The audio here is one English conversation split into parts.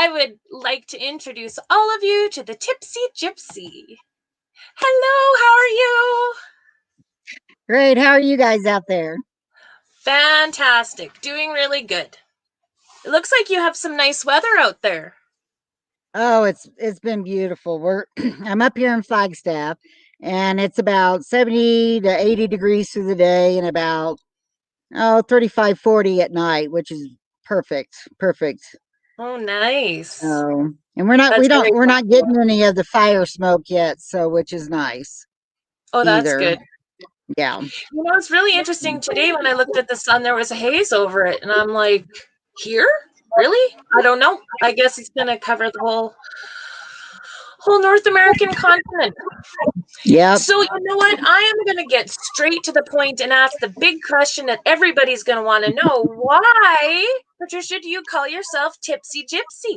I would like to introduce all of you to the Tipsy Gypsy. Hello, how are you? Great. How are you guys out there? Fantastic. Doing really good. It looks like you have some nice weather out there. Oh, it's been beautiful. I'm up here in Flagstaff, and it's about 70 to 80 degrees through the day and about 35, 40 at night, which is perfect. Perfect. Oh, nice. And we're That's not getting any of the fire smoke yet, so which is nice Oh, that's either. good. Yeah. You know, it's really interesting today when I looked at the sun, there was a haze over it, and I'm like, here? Really? I don't know. I guess it's going to cover the whole North American continent. Yep. So you know what? I am going to get straight to the point and ask the big question that everybody's going to want to know. Why, Patricia, do you call yourself Tipsy Gypsy?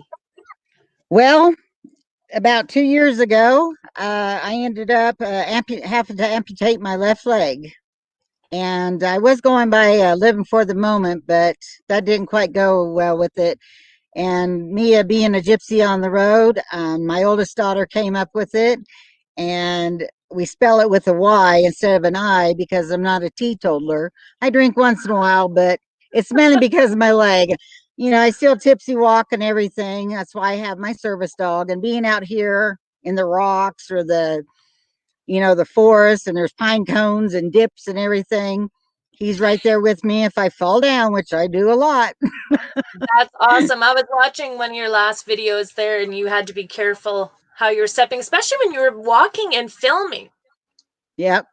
Well, about 2 years ago, I ended up having to amputate my left leg. And I was going by living for the moment, but that didn't quite go well with it. And Mia being a gypsy on the road, my oldest daughter came up with it, and we spell it with a Y instead of an I because I'm not a teetotaler. I drink once in a while, but it's mainly because of my leg. You know, I still tipsy walk and everything. That's why I have my service dog. And being out here in the rocks or the forest, and there's pine cones and dips and everything. He's right there with me if I fall down, which I do a lot. That's awesome. I was watching one of your last videos there, and you had to be careful how you're stepping, especially when you were walking and filming. Yep.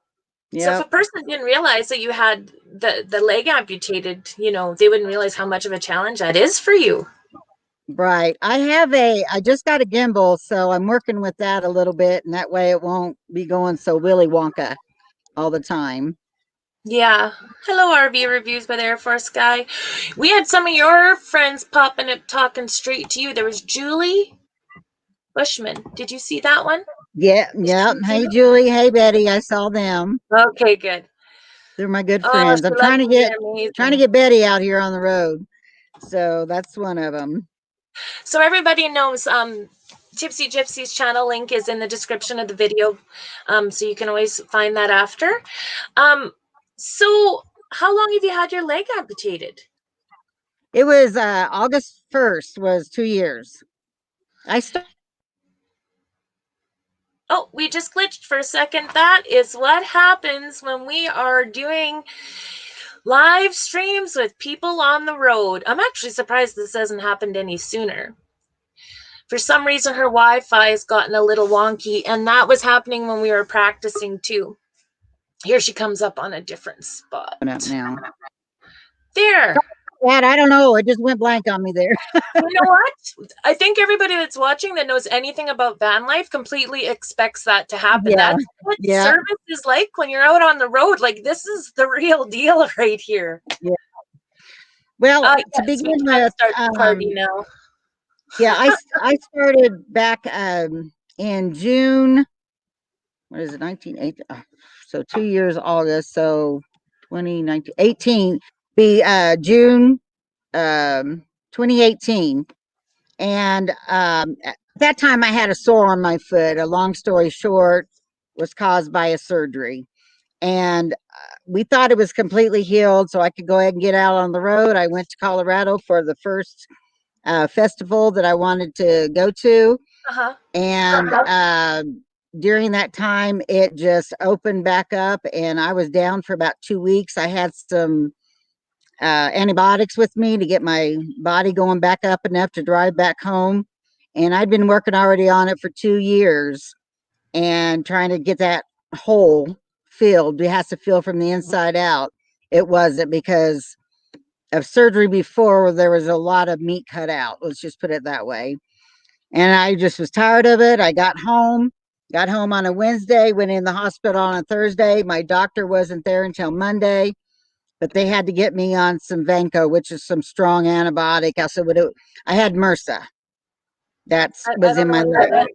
So if a person didn't realize that you had the leg amputated, you know, they wouldn't realize how much of a challenge that is for you. Right. I just got a gimbal, so I'm working with that a little bit, and that way it won't be going so Willy Wonka all the time. Yeah. Hello, RV Reviews by the Air Force Guy. We had some of your friends popping up talking straight to you. There was Julie Bushman. Did you see that one? Yeah. Hey, Julie. Hey, Betty. I saw them. Okay, good. They're my good friends. I'm trying to get Betty out here on the road. So that's one of them. So everybody knows Tipsy Gypsy's channel link is in the description of the video. So you can always find that after. So how long have you had your leg amputated? It was August 1st was 2 years. Oh, we just glitched for a second. That is what happens when we are doing live streams with people on the road. I'm actually surprised this hasn't happened any sooner. For some reason, her Wi-Fi has gotten a little wonky, and that was happening when we were practicing too. Here she comes up on a different spot. Now. There. Dad, I don't know. It just went blank on me there. You know what? I think everybody that's watching that knows anything about van life completely expects that to happen. Yeah. That's what service is like when you're out on the road. Like, this is the real deal right here. Yeah. Well, to begin with, start the party now. Yeah, I started back in June. What is it? 1980. So 2 years August. So 2019, 18. Be June 2018. And at that time I had a sore on my foot. A long story short, was caused by a surgery. And we thought it was completely healed, so I could go ahead and get out on the road. I went to Colorado for the first festival that I wanted to go to. And during that time, it just opened back up, and I was down for about 2 weeks. I had some antibiotics with me to get my body going back up enough to drive back home. And I'd been working already on it for 2 years and trying to get that hole filled. It has to fill from the inside out. It wasn't because of surgery before, where there was a lot of meat cut out. Let's just put it that way. And I just was tired of it. I got home on a Wednesday, went in the hospital on a Thursday. My doctor wasn't there until Monday, but they had to get me on some Vanco, which is some strong antibiotic. I had MRSA. That was in my leg.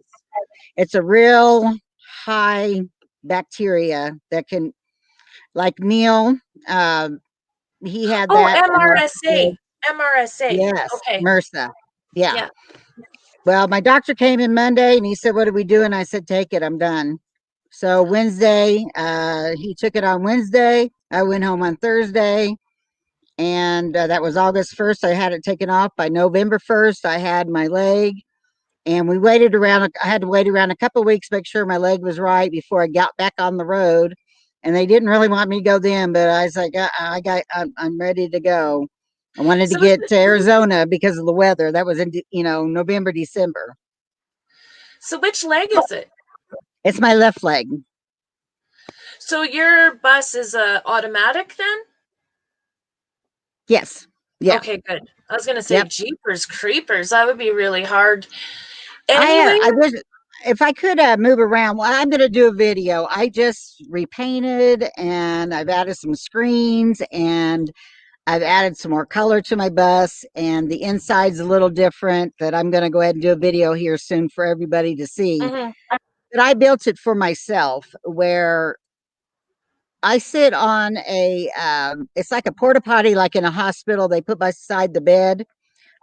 It's a real high bacteria that can, like Neil, he had that. MRSA. MRSA. Yes, okay. MRSA. Yeah. Yeah. Well, my doctor came in Monday and he said, "What are we doing?" I said, "Take it. I'm done." So Wednesday, he took it on Wednesday. I went home on Thursday, and that was August 1st. I had it taken off by November 1st. I had my leg, and we waited around. I had to wait around a couple of weeks, make sure my leg was right before I got back on the road. And they didn't really want me to go then, but I was like, I'm ready to go. I wanted to So, which, get to Arizona because of the weather. That was in, November, December. so which leg is it? It's my left leg. So your bus is automatic then? Yes. Yeah. Okay, good. I was gonna say Yep. jeepers creepers. That would be really hard. I Anyway, I wish if I could move around. Well, I'm going to do a video. I just repainted and I've added some screens and I've added some more color to my bus, and the inside's a little different. That I'm going to go ahead and do a video here soon for everybody to see. mhm, But I built it for myself, where I sit on a. It's like a porta potty, like in a hospital. They put beside the bed.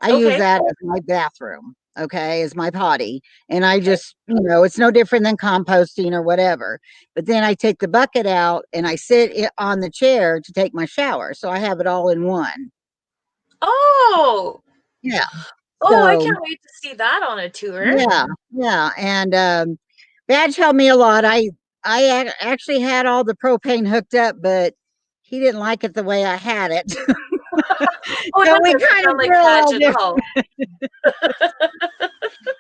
I use okay. that as my bathroom, okay, as my potty. And I Okay. just, it's no different than composting or whatever. But then I take the bucket out and I sit on the chair to take my shower. So I have it all in one. Oh, Yeah. oh, I So, can't wait to see that on a tour. yeah. Yeah. And Badge helped me a lot. I actually had all the propane hooked up, but he didn't like it the way I had it. Oh, So that we doesn't kind of sound like grew a Patch little at different. all.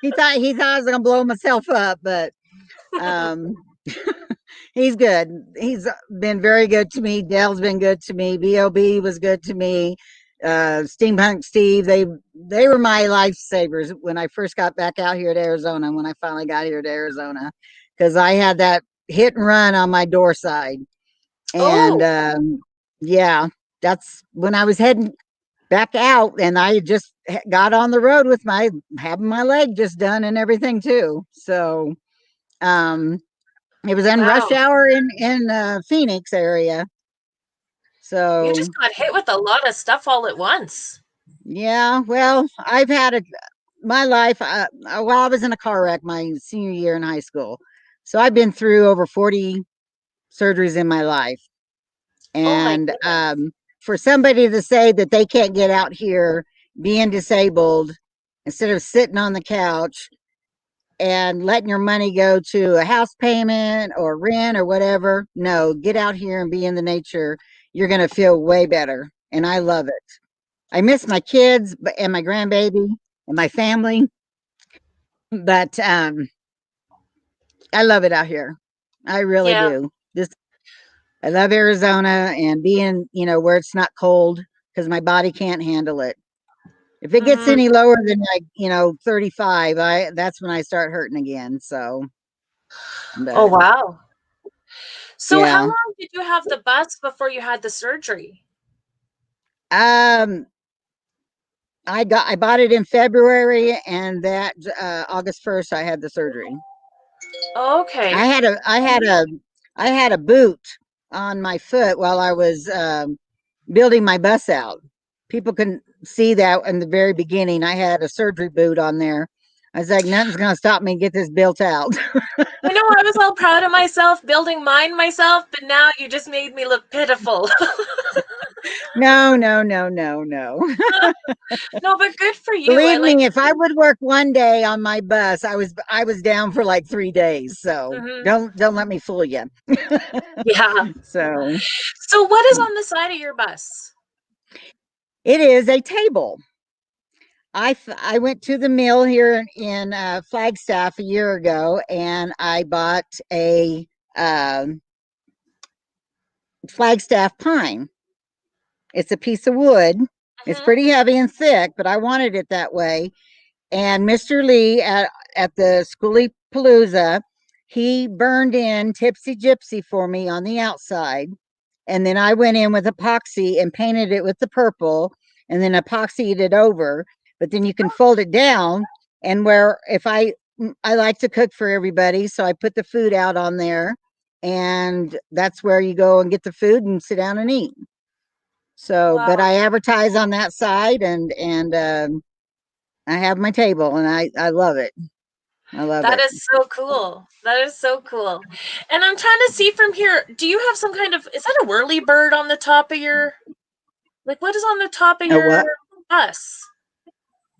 He thought I was gonna blow myself up, but um he's good. He's been very good to me. Dale's been good to me. Bob was good to me. Steampunk Steve, they were my lifesavers when I first got back out here to Arizona. When I finally got here to Arizona, because I had that hit and run on my door side, and Oh, yeah, that's when I was heading back out, and I just got on the road with my having my leg just done and everything too. So um it was in rush wow. hour in Phoenix area. You just So got hit with a lot of stuff all at once. yeah, well, I've had my life. Well, I was in a car wreck my senior year in high school, so I've been through over 40 surgeries in my life. Oh my And goodness. for somebody to say that they can't get out here being disabled instead of sitting on the couch and letting your money go to a house payment or rent or whatever. No, get out here and be in the nature. You're going to feel way better. And I love it. I miss my kids and my grandbaby and my family, but I love it out here. I really Yeah. do. Just I love Arizona and being, where it's not cold because my body can't handle it. If it gets Hmm. any lower than like, 35, that's when I start hurting again. So, Oh, but wow. So how yeah. long did you have the bus before you had the surgery? Um, I bought it in February, and that August 1st I had the surgery. I Okay. had a I had a I had a boot on my foot while I was building my bus out. People can see that in the very beginning. I had a surgery boot on there. I was like, nothing's gonna stop me and get this built out. I know I was all proud of myself building mine myself, but now you just made me look pitiful. No, no, no, no, no. No, but good for you. I Believe like. me, if I would work one day on my bus, I was down for like 3 days. So Mhm. don't let me fool you. Yeah. So So what is on the side of your bus? it is a table. I went to the mill here in Flagstaff a year ago, and I bought a Flagstaff pine. It's a piece of wood. It's Mhm. pretty heavy and thick, but I wanted it that way. And Mr. Lee at the Skoolie Palooza, he burned in Tipsy Gypsy for me on the outside. And then I went in with epoxy and painted it with the purple and then epoxied it over. But then you can fold it down. And where if I like to cook for everybody, so I put the food out on there. And that's where you go and get the food and sit down and eat. So, but Wow. I advertise on that side, and I have my table, and I love it. I love That it. is so cool. That is so cool. And I'm trying to see from here, do you have some kind of, is that a whirly bird on the top of your, like what is on the top of Oh, your what? bus?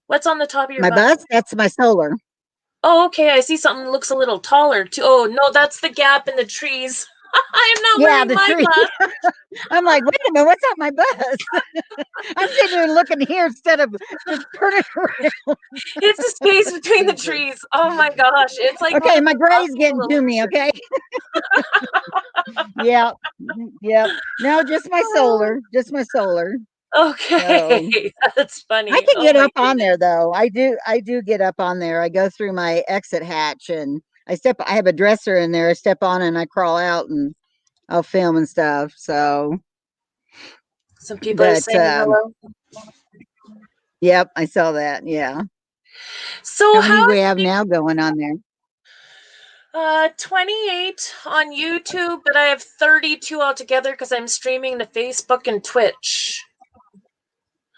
What's on the top of your My bus? bus? That's my solar. Oh, okay. I see something that looks a little taller too. Oh, no, that's the gap in the trees. I am not Yeah, wearing the my tree. bus. I'm like, wait a minute, what's on my bus? I'm sitting here looking here instead of just turning around. It's the space between the Jesus. trees. Oh my gosh. It's like one Okay, of my those gray's getting optical to me. illusions. Okay. Yeah. Yep. No, just my solar. Just my solar. Okay. So That's I funny. can Oh get my up on goodness. there though. I do get up on there. I go through my exit hatch and I have a dresser in there. I step on and I crawl out and I'll film and stuff. So Some people are but saying hello. yep, I saw that. Yeah. So How many how we have now going on there? 28 on YouTube, but I have 32 altogether because I'm streaming to Facebook and Twitch.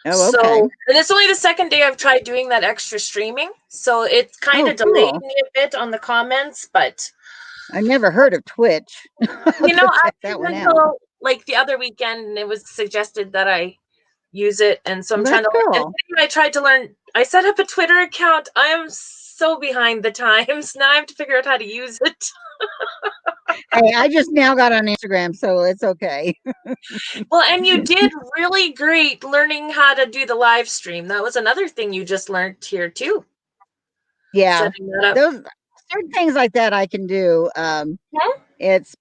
Oh, okay. So, and it's only the second day I've tried doing that extra streaming. So it kind Oh, of delayed cool. me a bit on the comments, but I never heard of Twitch. I'll have to I check that one didn't out. until like the other weekend and it was suggested that I use it. And so I'm Well, trying that's to, and cool. I tried to learn, I set up a Twitter account. I am so behind the times. Now I have to figure out how to use it. Hey, I just now got on Instagram, so it's okay. Well, and you did really great learning how to do the live stream. That was another thing you just learned here too, Yeah. setting that up. Those certain things like that I can do. Hmm? It's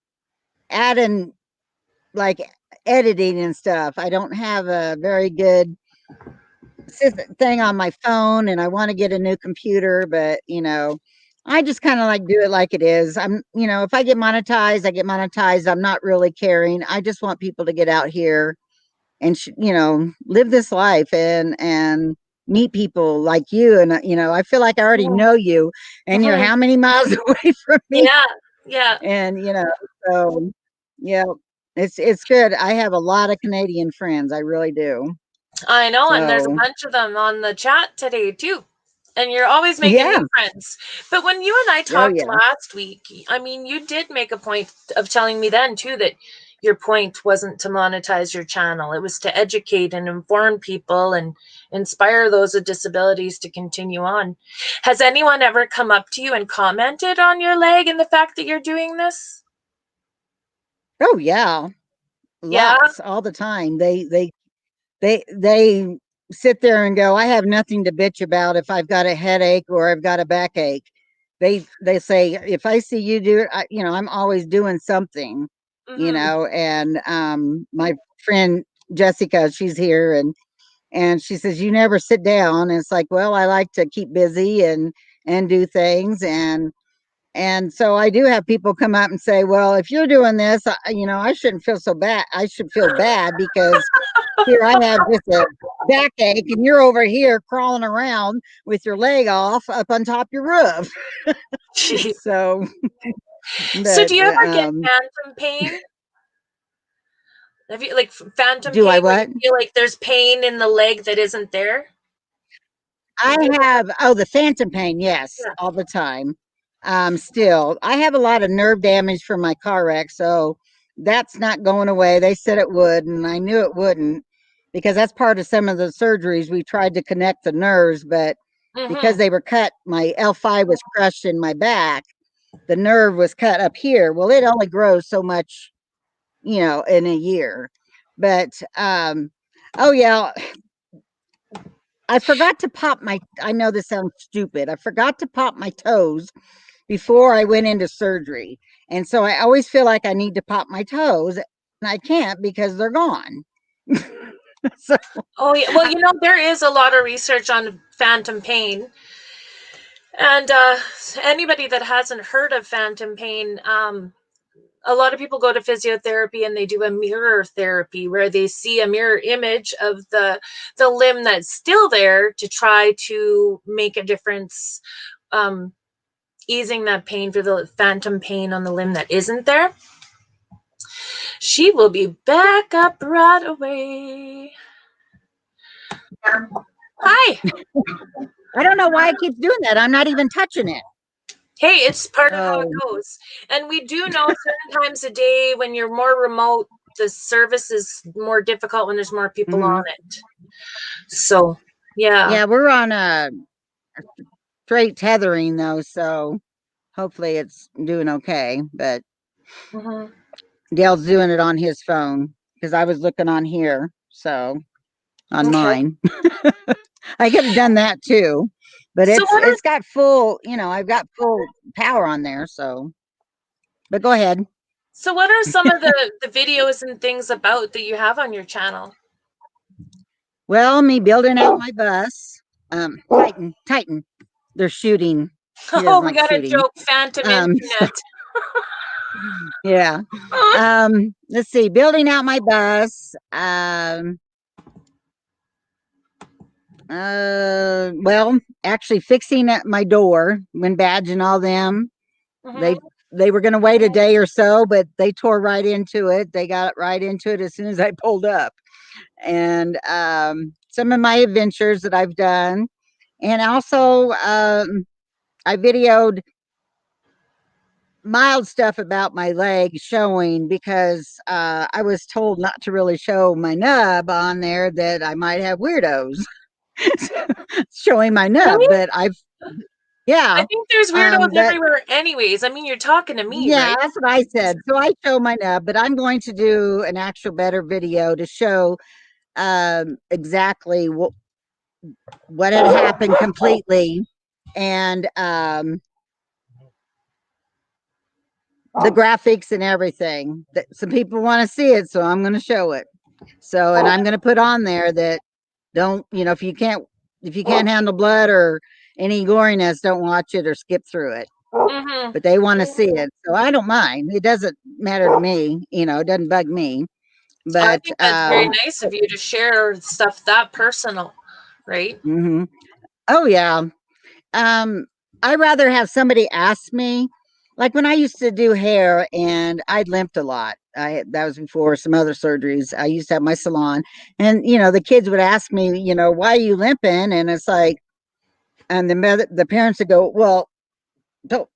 adding like editing and stuff. I don't have a very good thing on my phone and I want to get a new computer, but I just kind of like do it like it is. If I get monetized, I get monetized. I'm not really caring. I just want people to get out here and live this life and meet people like you. And I feel like I already know you, and you're Mm-hmm. how many miles away from me? Yeah, yeah. And so yeah, it's good. I have a lot of Canadian friends. I really do. I know, and there's a So bunch of them on the chat today too. And you're always making yeah. new friends. But when you and I Oh talked yeah. last week, I mean, you did make a point of telling me then too that your point wasn't to monetize your channel. It was to educate and inform people and inspire those with disabilities to continue on. Has anyone ever come up to you and commented on your leg and the fact that you're doing this? Oh yeah. Yeah. Lots all the time. They sit there and go, I have nothing to bitch about if I've got a headache or I've got a backache. They say, if I see you do it, I'm always doing something, Mm-hmm. and my friend Jessica, she's here, and she says, you never sit down. And it's like, well, I like to keep busy and do things. And so I do have people come up and say, well, if you're doing this, I shouldn't feel so bad. I should feel bad because here I have just a backache and you're over here crawling around with your leg off up on top your roof. Jeez. So, So but do you ever get phantom pain? Have you like phantom do I pain where you what? feel like there's pain in the leg that isn't there? I have, oh, the phantom pain, yes, Yeah. all the time. Still, I have a lot of nerve damage from my car wreck, so that's not going away. They said it would, and I knew it wouldn't because that's part of some of the surgeries. We tried to connect the nerves, but because Mm-hmm. they were cut, my L5 was crushed in my back. The nerve was cut up here. Well, it only grows so much, in a year. But oh yeah, I forgot to pop my, I know this sounds stupid. I forgot to pop my toes before I went into surgery. And so I always feel like I need to pop my toes and I can't because they're gone. So Oh yeah. Well, there is a lot of research on phantom pain, and anybody that hasn't heard of phantom pain, a lot of people go to physiotherapy and they do a mirror therapy where they see a mirror image of the limb that's still there to try to make a difference, um, easing that pain for the phantom pain on the limb that isn't there. She will be back up right away. Hi. I don't know why it keeps doing that. I'm not even touching it. Hey, it's part of how it Oh. goes. And we do know certain times a day when you're more remote, the service is more difficult when there's more people on it. So, yeah. Yeah, we're on a straight tethering though, so hopefully it's doing okay. But Dale's doing it on his phone because I was looking on here, so on mine. I could have done that too, but So it's got full, I've got full power on there, so. But go ahead. So what are some of the videos and things about that you have on your channel? Well, me building out my bus. Titan. They're shooting. He Oh, doesn't we like got a shooting. joke, phantom internet. Yeah. Let's see. Building out my bus. Well, actually fixing at my door when Badge and all them. They were going to wait a day or so, but they tore right into it. They got right into it as soon as I pulled up. And some of my adventures that I've done. And also, I videoed mild stuff about my leg showing because I was told not to really show my nub on there, that I might have weirdos showing my nub. Really? But yeah. I think there's weirdos everywhere anyways. I mean, you're talking to me, Yeah, right? that's what I said. So I show my nub, but I'm going to do an actual better video to show exactly what had happened completely, and the graphics and everything. Some people want to see it, so I'm going to show it. So, and I'm going to put on there that don't, if you can't handle blood or any goriness, don't watch it or skip through it. But they want to see it, so I don't mind. It doesn't matter to me, it doesn't bug me. But I think that's very nice of you to share stuff that personal, right? Oh yeah. I'd rather have somebody ask me, like when I used to do hair and I limped a lot. That was before some other surgeries. I used to have my salon, and the kids would ask me, why are you limping? And it's like, and the parents would go, well, don't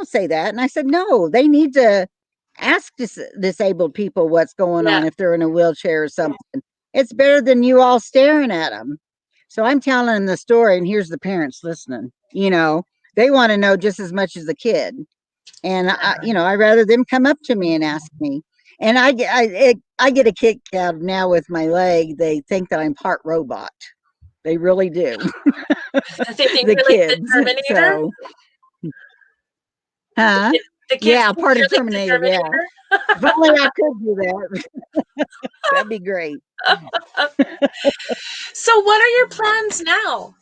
say that. And I said, no, they need to ask disabled people what's going on if they're in a wheelchair or something. It's better than you all staring at them. So I'm telling them the story, and here's the parents listening. They want to know just as much as the kid, and I rather them come up to me and ask me. And I get a kick out of now with my leg. They think that I'm part robot. They really do. They think The you're like the kids. Terminator. So, huh? The kids Yeah, think part you're of like the Terminator. Yeah. Terminator. If only I could do that. That'd be great. So, what are your plans now?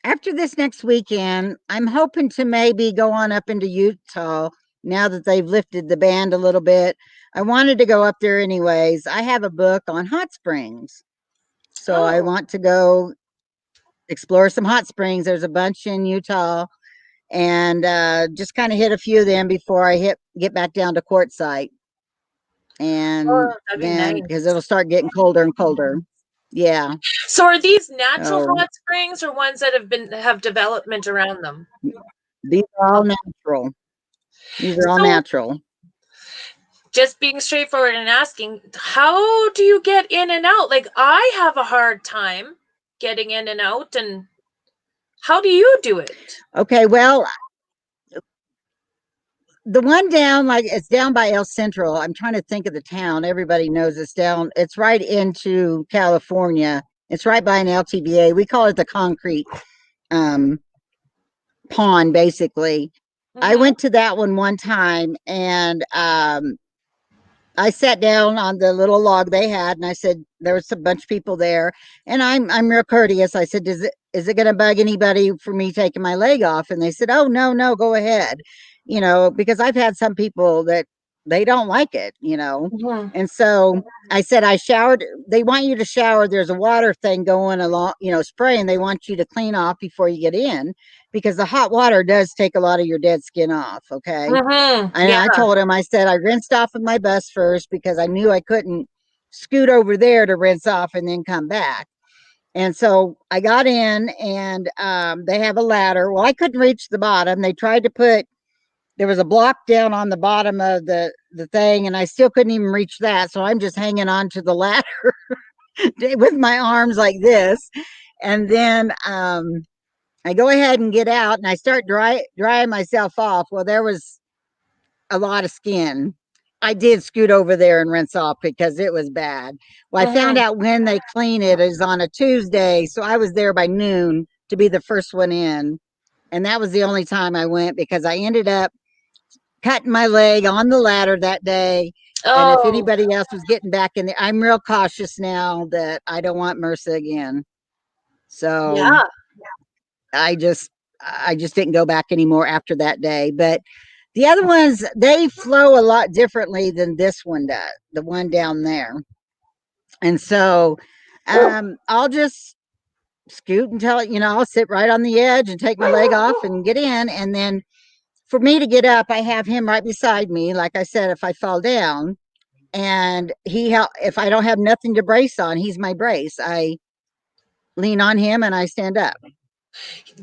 After this next weekend, I'm hoping to maybe go on up into Utah now that they've lifted the ban a little bit. I wanted to go up there anyways. I have a book on hot springs. So I want to go explore some hot springs. There's a bunch in Utah, and just kind of hit a few of them before I get back down to Quartzsite. And then because it'll start getting colder and colder. Yeah. So are these natural hot springs or ones that have development around them? These are all natural. These are all natural. Just being straightforward and asking, how do you get in and out? Like, I have a hard time getting in and out, and how do you do it? Okay, well, the one down, like it's down by El Centro. I'm trying to think of the town. Everybody knows it's down. It's right into California. It's right by an LTVA. We call it the concrete pond, basically. I went to that one time, and I sat down on the little log they had, and I said, there was a bunch of people there, and I'm real courteous. I said, is it going to bug anybody for me taking my leg off? And they said, oh, no, go ahead. Because I've had some people that they don't like it, and so I said, I showered. They want you to shower. There's a water thing going along, spraying. They want you to clean off before you get in, because the hot water does take a lot of your dead skin off. Okay. And I told him, I said, I rinsed off of my bus first because I knew I couldn't scoot over there to rinse off and then come back. And so I got in, and they have a ladder. Well, I couldn't reach the bottom. They tried to put, there was a block down on the bottom of the thing, and I still couldn't even reach that. So I'm just hanging on to the ladder with my arms like this. And then I go ahead and get out, and I start drying myself off. Well, there was a lot of skin. I did scoot over there and rinse off because it was bad. Well, I found Mhm. out when they clean it is on a Tuesday. So I was there by noon to be the first one in. And that was the only time I went because I ended up cutting my leg on the ladder that day. And if Oh, anybody else was getting back in there, I'm real cautious now that I don't want MRSA again. So yeah. I just I just didn't go back anymore after that day. But the other ones, they flow a lot differently than this one does, the one down there. And so I'll just scoot until, I'll sit right on the edge and take my leg off and get in. And then for me to get up, I have him right beside me. Like I said, if I fall down, and if I don't have nothing to brace on, he's my brace. I lean on him and I stand up.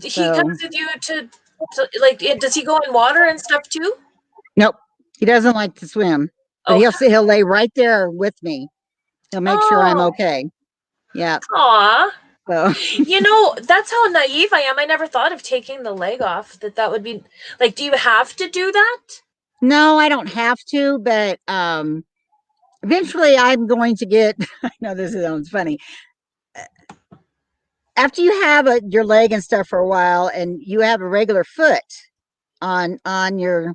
He comes So with you to like, does he go in water and stuff too? nope, he doesn't like to swim, but Oh, he'll lay right there with me. He'll make sure I'm oh, okay. Yeah. aw. So That's how naive I am. I never thought of taking the leg off. That would be like, do you have to do that? no, I don't have to, but eventually I'm going to get. I know this sounds funny. After you have your leg and stuff for a while, and you have a regular foot on your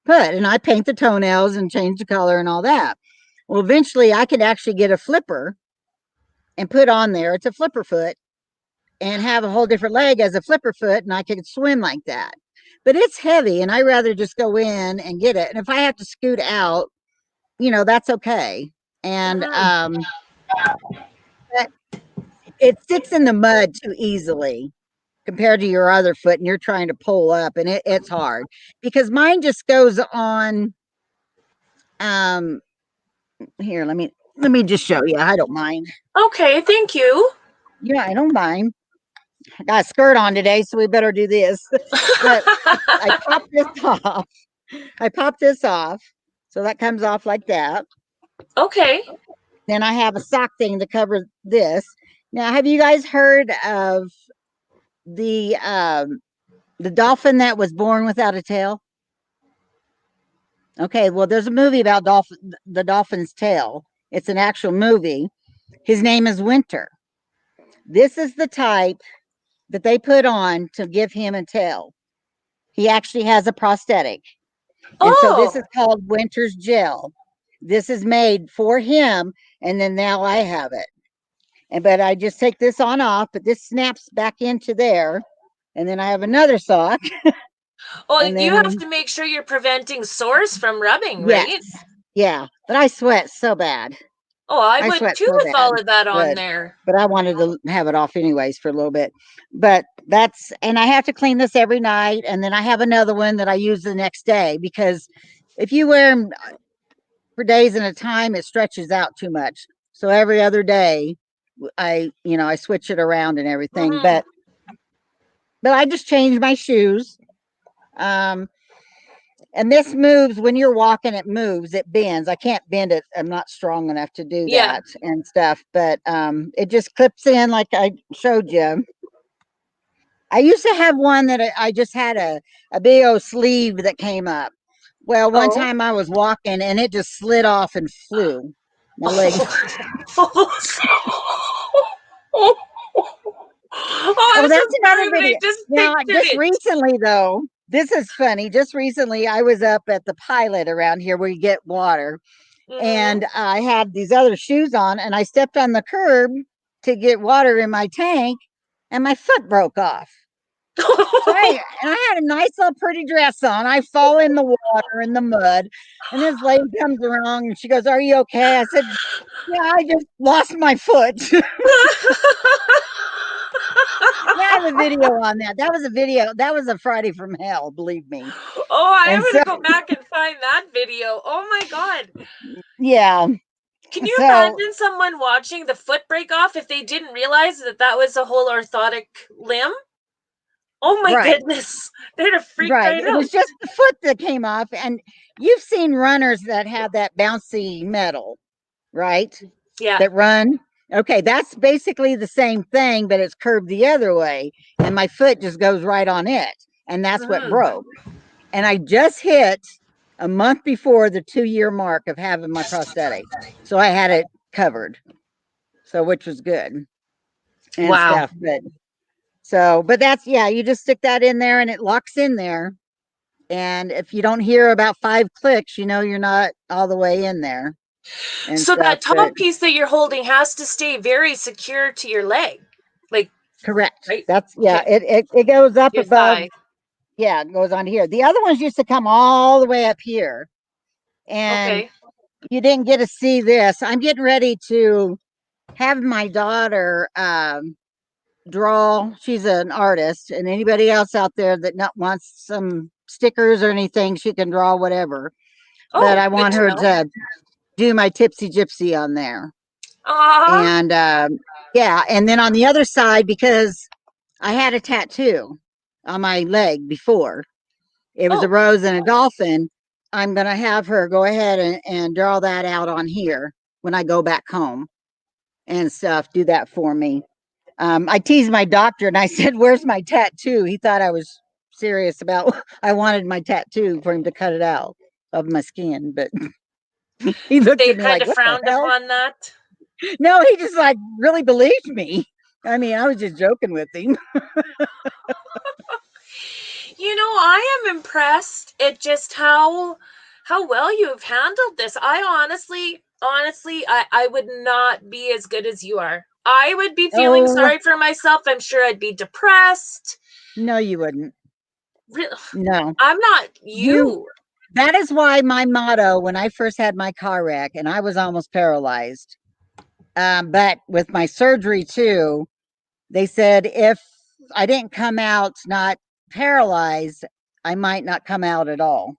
foot, and I paint the toenails and change the color and all that. Well, eventually I could actually get a flipper and put on there. It's a flipper foot, and have a whole different leg as a flipper foot, and I could swim like that. But it's heavy, and I rather just go in and get it. And if I have to scoot out, that's okay. And Mm-hmm. it sticks in the mud too easily compared to your other foot, and you're trying to pull up, and it's hard because mine just goes on. Um, Here, let me just show you. I don't mind. Okay, thank you. Yeah, I don't mind. I got a skirt on today, so we better do this. But I pop this off. I pop this off, so that comes off like that. Okay. Then I have a sock thing to cover this. Now, have you guys heard of the um, the dolphin that was born without a tail? Okay, well, there's a movie about the dolphin's tail. It's an actual movie. His name is Winter. This is the type that they put on to give him a tail. He actually has a prosthetic. And so this Oh, is called Winter's Gel. This is made for him, and then now I have it. But I just take this on off, but this snaps back into there. And then I have another sock. well, And you have then to make sure you're preventing sores from rubbing, yes. right? Yeah. But I sweat so bad. Oh, I I would sweat too so with bad. all of that on But there. I wanted to have it off anyways for a little bit. But and I have to clean this every night. And then I have another one that I use the next day because if you wear them for days at a time, it stretches out too much. So every other day, I switch it around and everything. Mm-hmm. But I just change my shoes. Um, and this moves when you're walking. It moves. It bends. I can't bend it. I'm not strong enough to do Yeah. that and stuff. But it just clips in like I showed you. I used to have one that I just had a big old sleeve that came up. Well, one Oh. time I was walking and it just slid off and flew. My leg. Oh, I'm Oh, so that's another sorry, but I video. just Now, pictured just it. recently, though, this is funny. Just recently, I was up at the pilot around here where you get water, Mm-hmm. and I had these other shoes on, and I stepped on the curb to get water in my tank, and my foot broke off. So I had a nice little pretty dress on. I fall in the water in the mud, and this lady comes along and she goes, "Are you okay?" I said, "Yeah, I just lost my foot." Yeah, I have a video on that. That was a video. That was a Friday from Hell, believe me. Oh, I am And so, gonna go back and find that video. Oh my god. yeah. Can you So imagine someone watching the foot break off if they didn't realize that that was a whole orthotic limb? Oh my right, goodness. They'd have freaked right. right It out. was just the foot that came off. And you've seen runners that have that bouncy metal, right? Yeah. That run. Okay, that's basically the same thing, but it's curved the other way. And my foot just goes right on it. And that's what Mm. broke. And I just hit a month before the 2-year mark of having my prosthetic. So I had it covered. So, which was good and Wow. stuff. But that's, yeah, you just stick that in there and it locks in there. And if you don't hear about 5 clicks, you're not all the way in there and So stuff. that But top piece that you're holding has to stay very secure to your leg. Like, correct. right? That's, yeah, Okay. it goes up Your above. thigh. Yeah, it goes on here. The other ones used to come all the way up here. And Okay. you didn't get to see this. I'm getting ready to have my daughter draw. She's an artist, and anybody else out there that not wants some stickers or anything, she can draw whatever. But Oh, I good want to her know. to do my Tipsy Gypsy on there. Aw. And yeah, and then on the other side, because I had a tattoo on my leg before, it was a Oh, rose and a dolphin. I'm going to have her go ahead and draw that out on here when I go back home and stuff. Do that for me. I teased my doctor and I said, "Where's my tattoo?" He thought I was serious about I wanted my tattoo for him to cut it out of my skin, but he looked they at me kind like, of "What the frowned hell?" upon that. No, he just like really believed me. I mean, I was just joking with him. I am impressed at just how well you've handled this. I honestly, I would not be as good as you are. I would be feeling Oh, sorry for myself. I'm sure I'd be depressed. no, you wouldn't. No, I'm not you. you. That is why my motto when I first had my car wreck and I was almost paralyzed. But with my surgery too, they said if I didn't come out not paralyzed, I might not come out at all.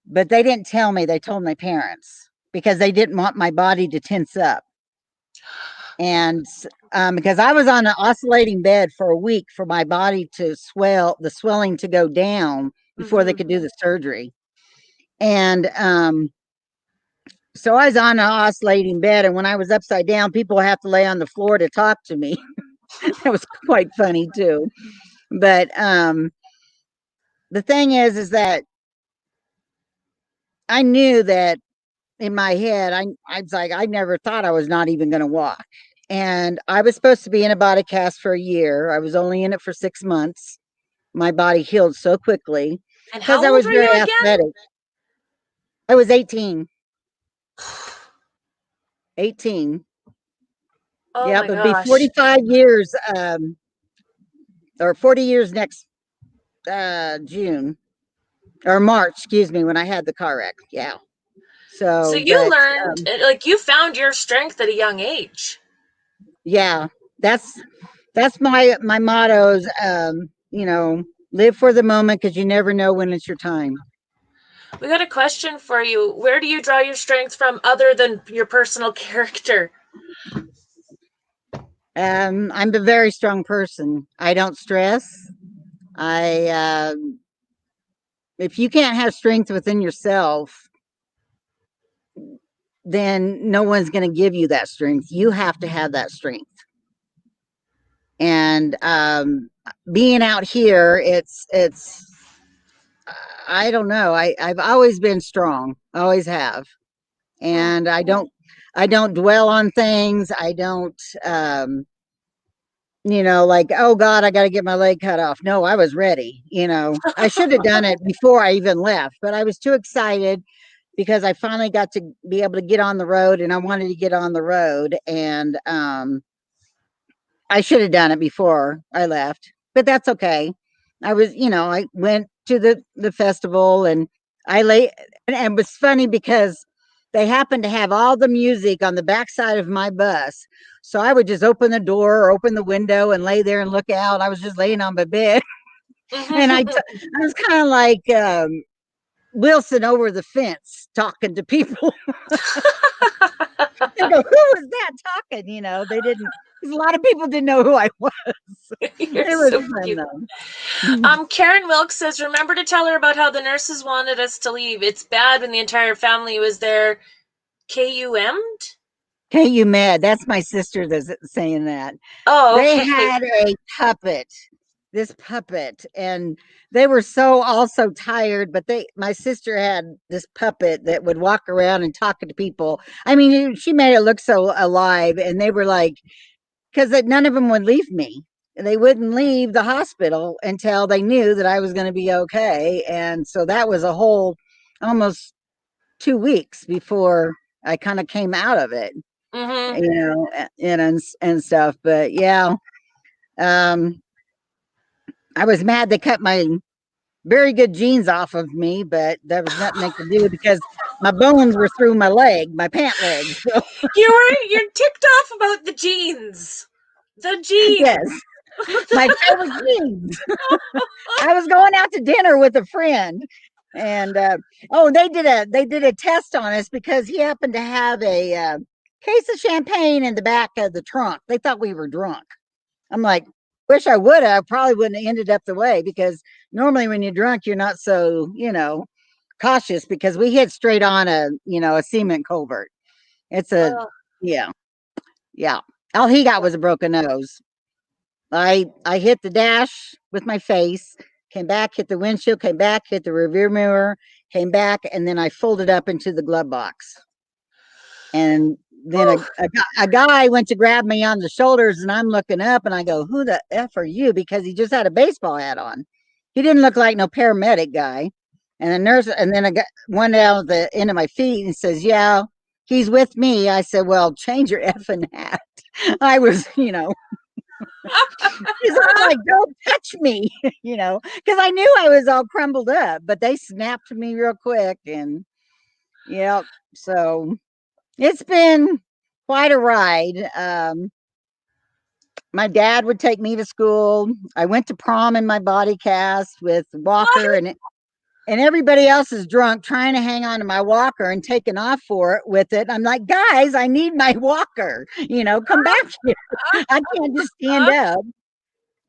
But they didn't tell me, they told my parents because they didn't want my body to tense up. And because I was on an oscillating bed for a week for my body to swell, the swelling to go down before they Mm-hmm. could do the surgery. And so I was on an oscillating bed. And when I was upside down, people have to lay on the floor to talk to me. That was quite funny too. But the thing is that I knew that in my head, I was like, I never thought I was not even going to walk. And I was supposed to be in a body cast for a year. I was only in it for 6 months. My body healed so quickly And because how I old was were very you again? athletic. I was 18. 18. Oh Yep, my it'd be gosh. 45 years or 40 years next June or March, excuse me, when I had the car wreck. Yeah. So So, you but learned, like, you found your strength at a young age. yeah, that's my mottos. Live for the moment because you never know when it's your time. We got a question for you. Where do you draw your strength from other than your personal character? I'm a very strong person. I don't stress. I If you can't have strength within yourself, then no one's going to give you that strength. You have to have that strength. And being out here, it's I don't know. I've always been strong. Always have. Hmm. And I don't dwell on things. I don't like, oh God, I got to get my leg cut off. No, I was ready. I should have done it before I even left, but I was too excited because I finally got to be able to get on the road and I wanted to get on the road. And I should have done it before I left, but that's okay. I went to the festival and I lay, and it was funny because they happened to have all the music on the backside of my bus. So I would just open the door or open the window and lay there and look out. I was just laying on my bed and I was kind of like Wilson over the fence talking to people. They go, who was that talking? They didn't, because a lot of people didn't know who I was. You're It was so fun cute. though. Karen Wilkes says, remember to tell her about how the nurses wanted us to leave. It's bad when the entire family was there. KUM'd? KU Med, that's my sister that's saying that. Oh, They okay. had a puppet, this puppet, and they were so also tired, but my sister had this puppet that would walk around and talk to people. I mean, she made it look so alive, and they were like, because none of them would leave me. They wouldn't leave the hospital until they knew that I was going to be okay. And so that was a whole almost 2 weeks before I kind of came out of it, Mm-hmm. and stuff. But yeah, um, I was mad they cut my very good jeans off of me, but there was nothing they could do because my bones were through my leg, my pant legs. So You're ticked off about the jeans. The jeans. yes, my favorite jeans. I was going out to dinner with a friend, and they did a test on us because he happened to have a case of champagne in the back of the trunk. They thought we were drunk. I'm like, wish I would have. Probably wouldn't have ended up the way, because normally when you're drunk, you're not so cautious, because we hit straight on a cement culvert. It's a Oh. yeah, yeah. All he got was a broken nose. I hit the dash with my face, came back, hit the windshield, came back, hit the rear mirror, came back, and then I folded up into the glove box. And then Whew. a guy went to grab me on the shoulders, and I'm looking up, and I go, "Who the f are you?" Because he just had a baseball hat on. He didn't look like no paramedic guy. And the nurse, and then I got one down at the end of my feet and says, "Yeah, he's with me." I said, "Well, change your effing hat." I was, He's all like, "Don't touch me," because I knew I was all crumbled up, but they snapped me real quick. And yeah, so it's been quite a ride. My dad would take me to school. I went to prom in my body cast with walker, What? and everybody else is drunk trying to hang on to my walker and taking off for it with it. I'm like, guys, I need my walker. Come back here. I can't just stand up.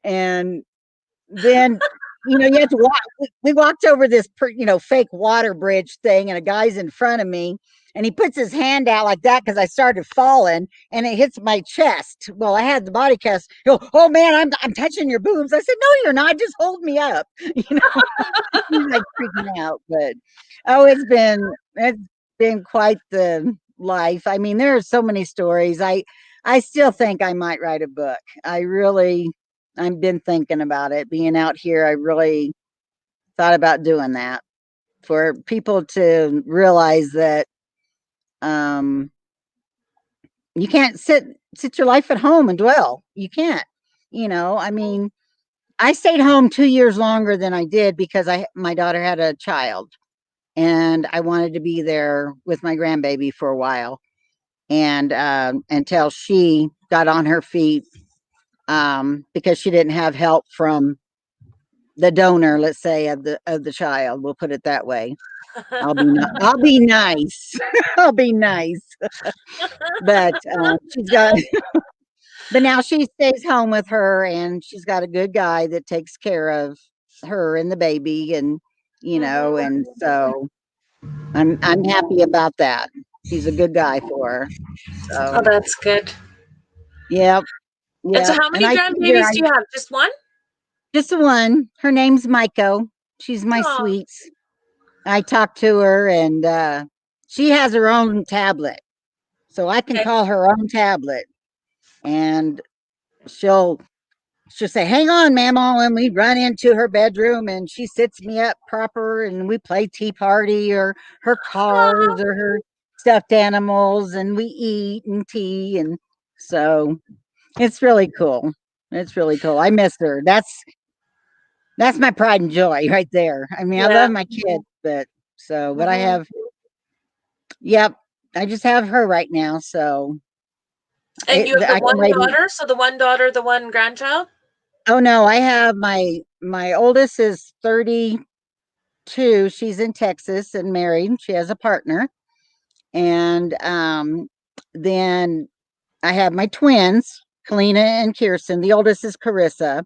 And then you have to walk. We walked over this fake water bridge thing, and a guy's in front of me, and he puts his hand out like that because I started falling, and it hits my chest. Well, I had the body cast. Oh man, I'm touching your boobs. I said, no, you're not. Just hold me up. He's like freaking out. But oh, it's been quite the life. I mean, there are so many stories. I still think I might write a book. I've been thinking about it. Being out here, I really thought about doing that, for people to realize that um, you can't sit your life at home and dwell. You can't. I mean, I stayed home 2 years longer than I did because my daughter had a child, and I wanted to be there with my grandbaby for a while, and until she got on her feet, because she didn't have help from the donor, let's say, of the child. We'll put it that way. I'll be nice. I'll be nice. But she's got. But now she stays home with her, and she's got a good guy that takes care of her and the baby, and Mhm. and so I'm happy about that. He's a good guy for her. Oh, So that's good. yep, And so yep. how And many I figure grandbabies I do you have? Just one? just the one. Her name's Maiko. She's my Oh, sweets. I talked to her, and she has her own tablet, so I can okay. call her own tablet, and she'll she'll say, "Hang on, Mama," and we run into her bedroom, and she sits me up proper, and we play Tea Party, or her cars, or her stuffed animals, and we eat and tea, and so it's really cool. It's really cool. I miss her. That's my pride and joy right there. I mean, I Yeah. love my kids, but I Mhm. have, yep, I just have her right now. So And you have the I can one wait. daughter? So the one daughter, the one grandchild? Oh no, I have my oldest is 32. She's in Texas and married. She has a partner, and Then I have my twins, Kalina and Kirsten. The oldest is Carissa.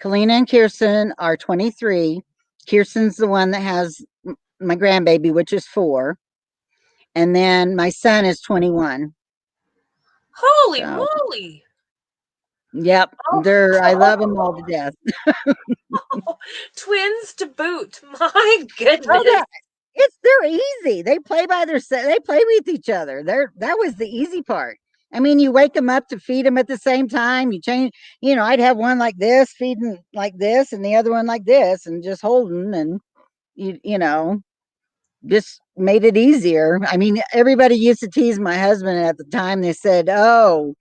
Kalina and Kirsten are 23. Kirsten's the one that has my grandbaby, which is 4. And then my son is 21. Holy So, moly. yep, I love them all to death. Twins to boot. My goodness. Oh, yeah. They're easy. They play they play with each other. That was the easy part. I mean, you wake them up to feed them at the same time. You change, I'd have one like this, feeding like this, and the other one like this, and just holding, and just made it easier. I mean, everybody used to tease my husband at the time. They said, "Oh,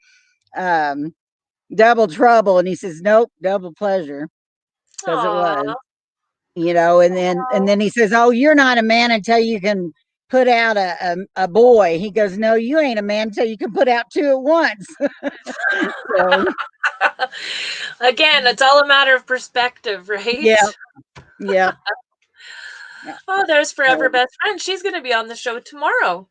double trouble," and he says, "Nope, double pleasure," because it was. Aw. And then he says, "Oh, you're not a man until you can put out a boy." He goes, "No, you ain't a man until you can put out 2 at once." So, Again, it's all a matter of perspective, right? yeah. Oh, there's Forever Best Friend. She's going to be on the show tomorrow.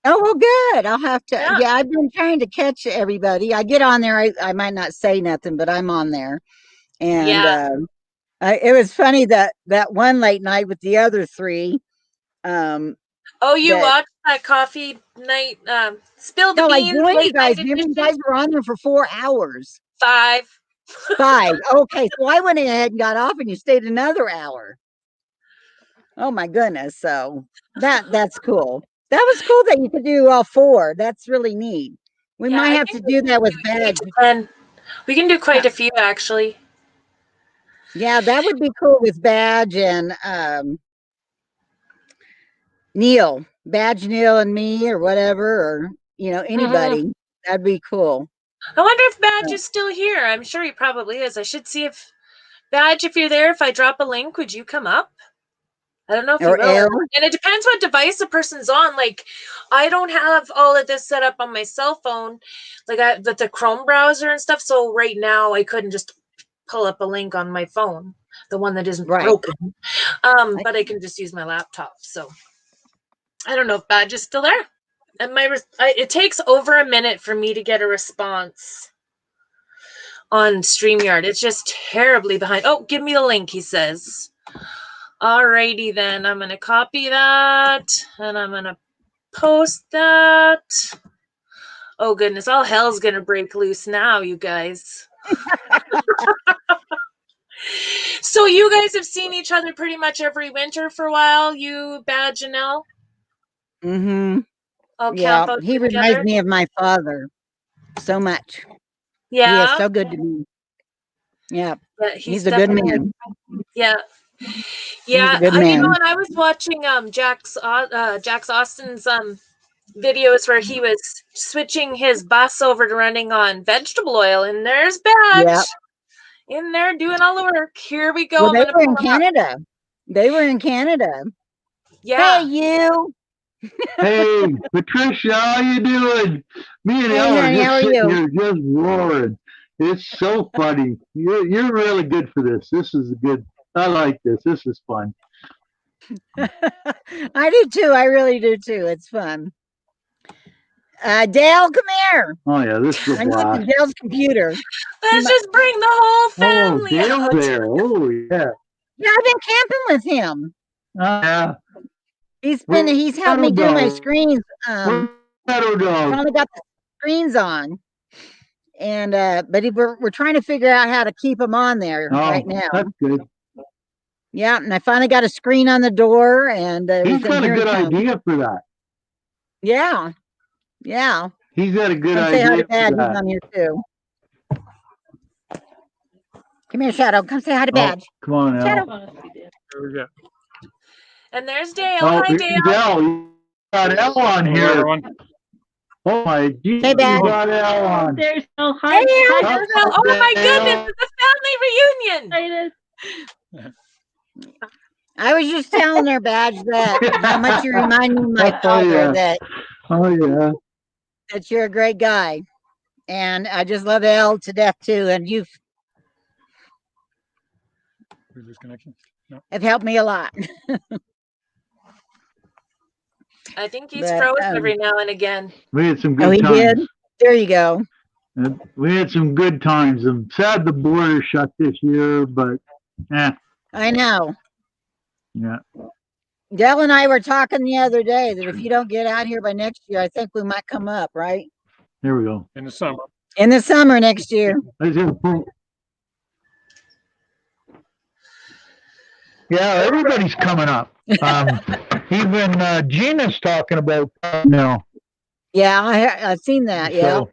Oh, well, good. I'll have to. Yeah, I've been trying to catch everybody. I get on there. I might not say nothing, but I'm on there. And it was funny that one late night with the other 3. Oh, you watched that coffee night, spill the No, I beans joined you late guys. night Remember, you edition? guys were on there for 4 hours. 5. 5. Okay, so I went ahead and got off, and you stayed another hour. Oh my goodness! So that's cool. That was cool that you could do all 4. That's really neat. We might have to do that with Badge. We can do quite a few, actually. Yeah, that would be cool with Badge and Neil, Badge, Neil, and me, or whatever, or anybody. That'd be cool. I wonder if Badge is still here. I'm sure he probably is. I should see if Badge, if you're there, if I drop a link, would you come up? I don't know if you will. And it depends what device a person's on. Like, I don't have all of this set up on my cell phone, like the Chrome browser and stuff. So right now, I couldn't just pull up a link on my phone, the one that isn't broken. But I can just use my laptop. So I don't know if Badge is still there. And it takes over a minute for me to get a response on StreamYard. It's just terribly behind. Oh, give me the link, he says. Alrighty then, I'm gonna copy that and I'm gonna post that. Oh goodness, all hell's gonna break loose now, you guys. So you guys have seen each other pretty much every winter for a while, you, Badge, and Elle? Mm-hmm. All Yeah, camp out he together? reminds me of my father so much. Yeah. He is so good to me. Yeah, he's a good man. Yeah. Yeah, good man. And I was watching Jax Austin's videos where he was switching his bus over to running on vegetable oil, and there's Badge in there doing all the work. Here we go. Well, they were in Canada. They were in Canada. Yeah. Hey, you. Hey, Patricia, how you doing? Me and Elle are just sitting here just roaring. It's so funny. You're really good for this. This is good. I like this. This is fun. I do too. I really do too. It's fun. Dale, come here. Oh yeah, this is I'm using Dale's computer. Let's just bring the whole family. Oh, Dale's there. Oh yeah. Yeah, I've been camping with him. Yeah. He's helped me do my screens. Shadow Dog. Finally got the screens on. And but we're trying to figure out how to keep them on there right now. That's good. Yeah, and I finally got a screen on the door, and he's got a good idea for that. Yeah. He's got a good idea. Say hi to Badge. He's on here too. Come here, Shadow. Come say hi to Badge. Come on, Shadow. There we go. And there's Dale. Hi, Dale. You got Elle on here. Oh my geez, hey, Badge. You got Elle on. There's no hi. Hey, oh my goodness, it's a family reunion. I was just telling her, Badge, that how much you remind me of my father. That you're a great guy, and I just love Elle to death too. And you've have helped me a lot. I think he's But, froze every now and again. We had some oh, good he times. did? There you go. We had some good times. I'm sad the border shut this year, but I know. yeah. Dell and I were talking the other day that if you don't get out here by next year, I think we might come up, right? There we go. In the summer. In the summer next year. Yeah, everybody's coming up. Even Gina's talking about now. Yeah, I've seen that. Yeah. So,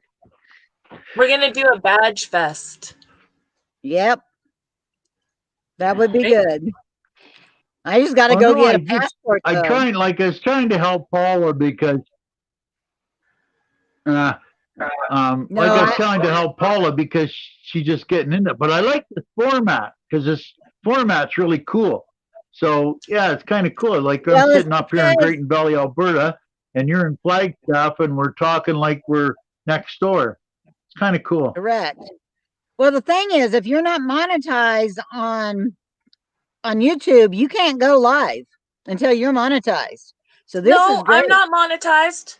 We're gonna do a badge fest. Yep. That would be Right? good. I just got to go get a passport. I was trying to help Paula because I was trying to help Paula because she's just getting into it. But I like the format because this format's really cool. So yeah, it's kind of cool. Like I'm sitting up here in Drayton Valley, Alberta, and you're in Flagstaff, and we're talking like we're next door. It's kind of cool. Correct. Well, the thing is, if you're not monetized on YouTube, you can't go live until you're monetized. So this is great. I'm not monetized.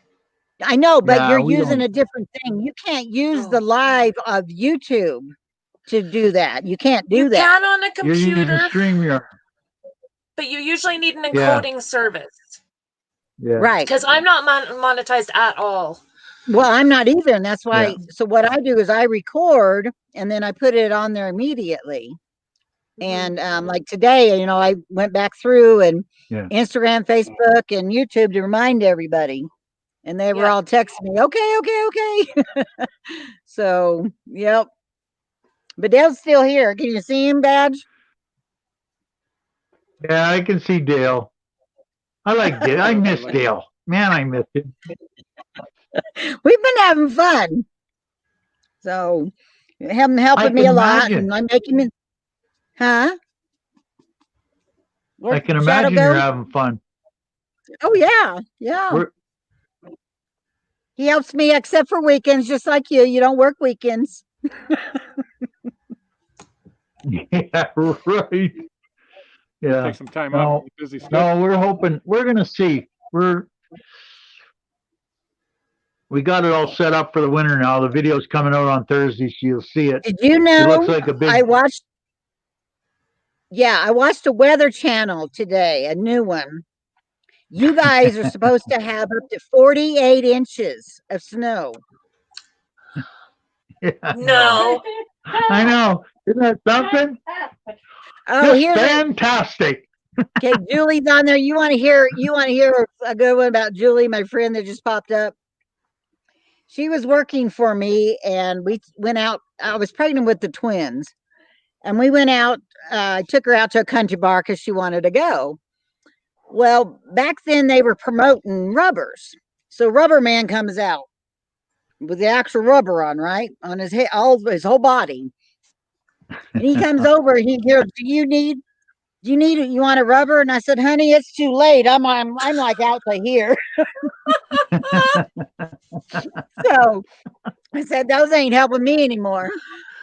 I know, but you're using a different thing. You can't use the live of YouTube to do that. You can't do that. You can on a computer. You're using StreamYard. But you usually need an encoding service. Yeah. Right. Because I'm not monetized at all. Well, I'm not either. And that's why. So what I do is I record and then I put it on there immediately. And like today, I went back through and Instagram, Facebook, and YouTube to remind everybody. And they were all texting me, okay. So, yep. But Dale's still here. Can you see him, Badge? Yeah, I can see Dale. I like Dale. I miss Dale. Man, I miss him. We've been having fun. So, him helping me a lot. And I'm making me... Huh? I can imagine you're having fun. Oh, yeah. Yeah. He helps me except for weekends, just like you. You don't work weekends. Yeah, right. Yeah. Take some time out. Busy schedule. No, we're hoping. We're going to see. We got it all set up for the winter now. The video's coming out on Thursday, so you'll see it. Did you know? It looks like a big... I watched a weather channel today, a new one. You guys are supposed to have up to 48 inches of snow. Yeah, no. I know. Isn't that something? Oh, here's fantastic. Okay, Julie's on there. You want to hear a good one about Julie, my friend that just popped up? She was working for me and we went out. I was pregnant with the twins and we went out. I took her out to a country bar because she wanted to go. Well, back then they were promoting rubbers. So Rubber Man comes out with the actual rubber on, right? On his head, his whole body. And he comes over and he goes, you want a rubber? And I said, honey, it's too late. I'm like out to here. So I said, those ain't helping me anymore.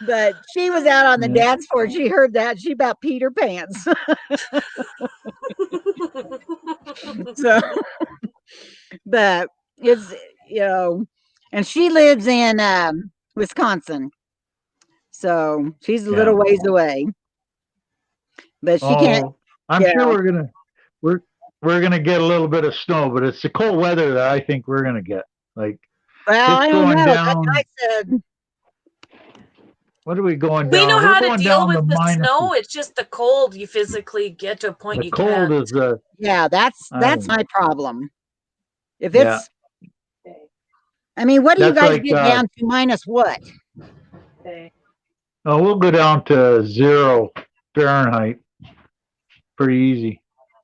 But she was out on the dance floor. She heard that. She about peed her pants. So, but it's, and she lives in Wisconsin. So she's a little ways away. But she can't. I'm sure we're gonna get a little bit of snow, but it's the cold weather that I think we're gonna get. Like, well, I don't know. Down, I said, what are we going down? We know we're how to deal with the snow. It's just the cold. You physically get to a point you can't. The cold is that's my problem. If it's, I mean, what do you guys get down to minus what? Oh, we'll go down to 0 Fahrenheit. Pretty easy.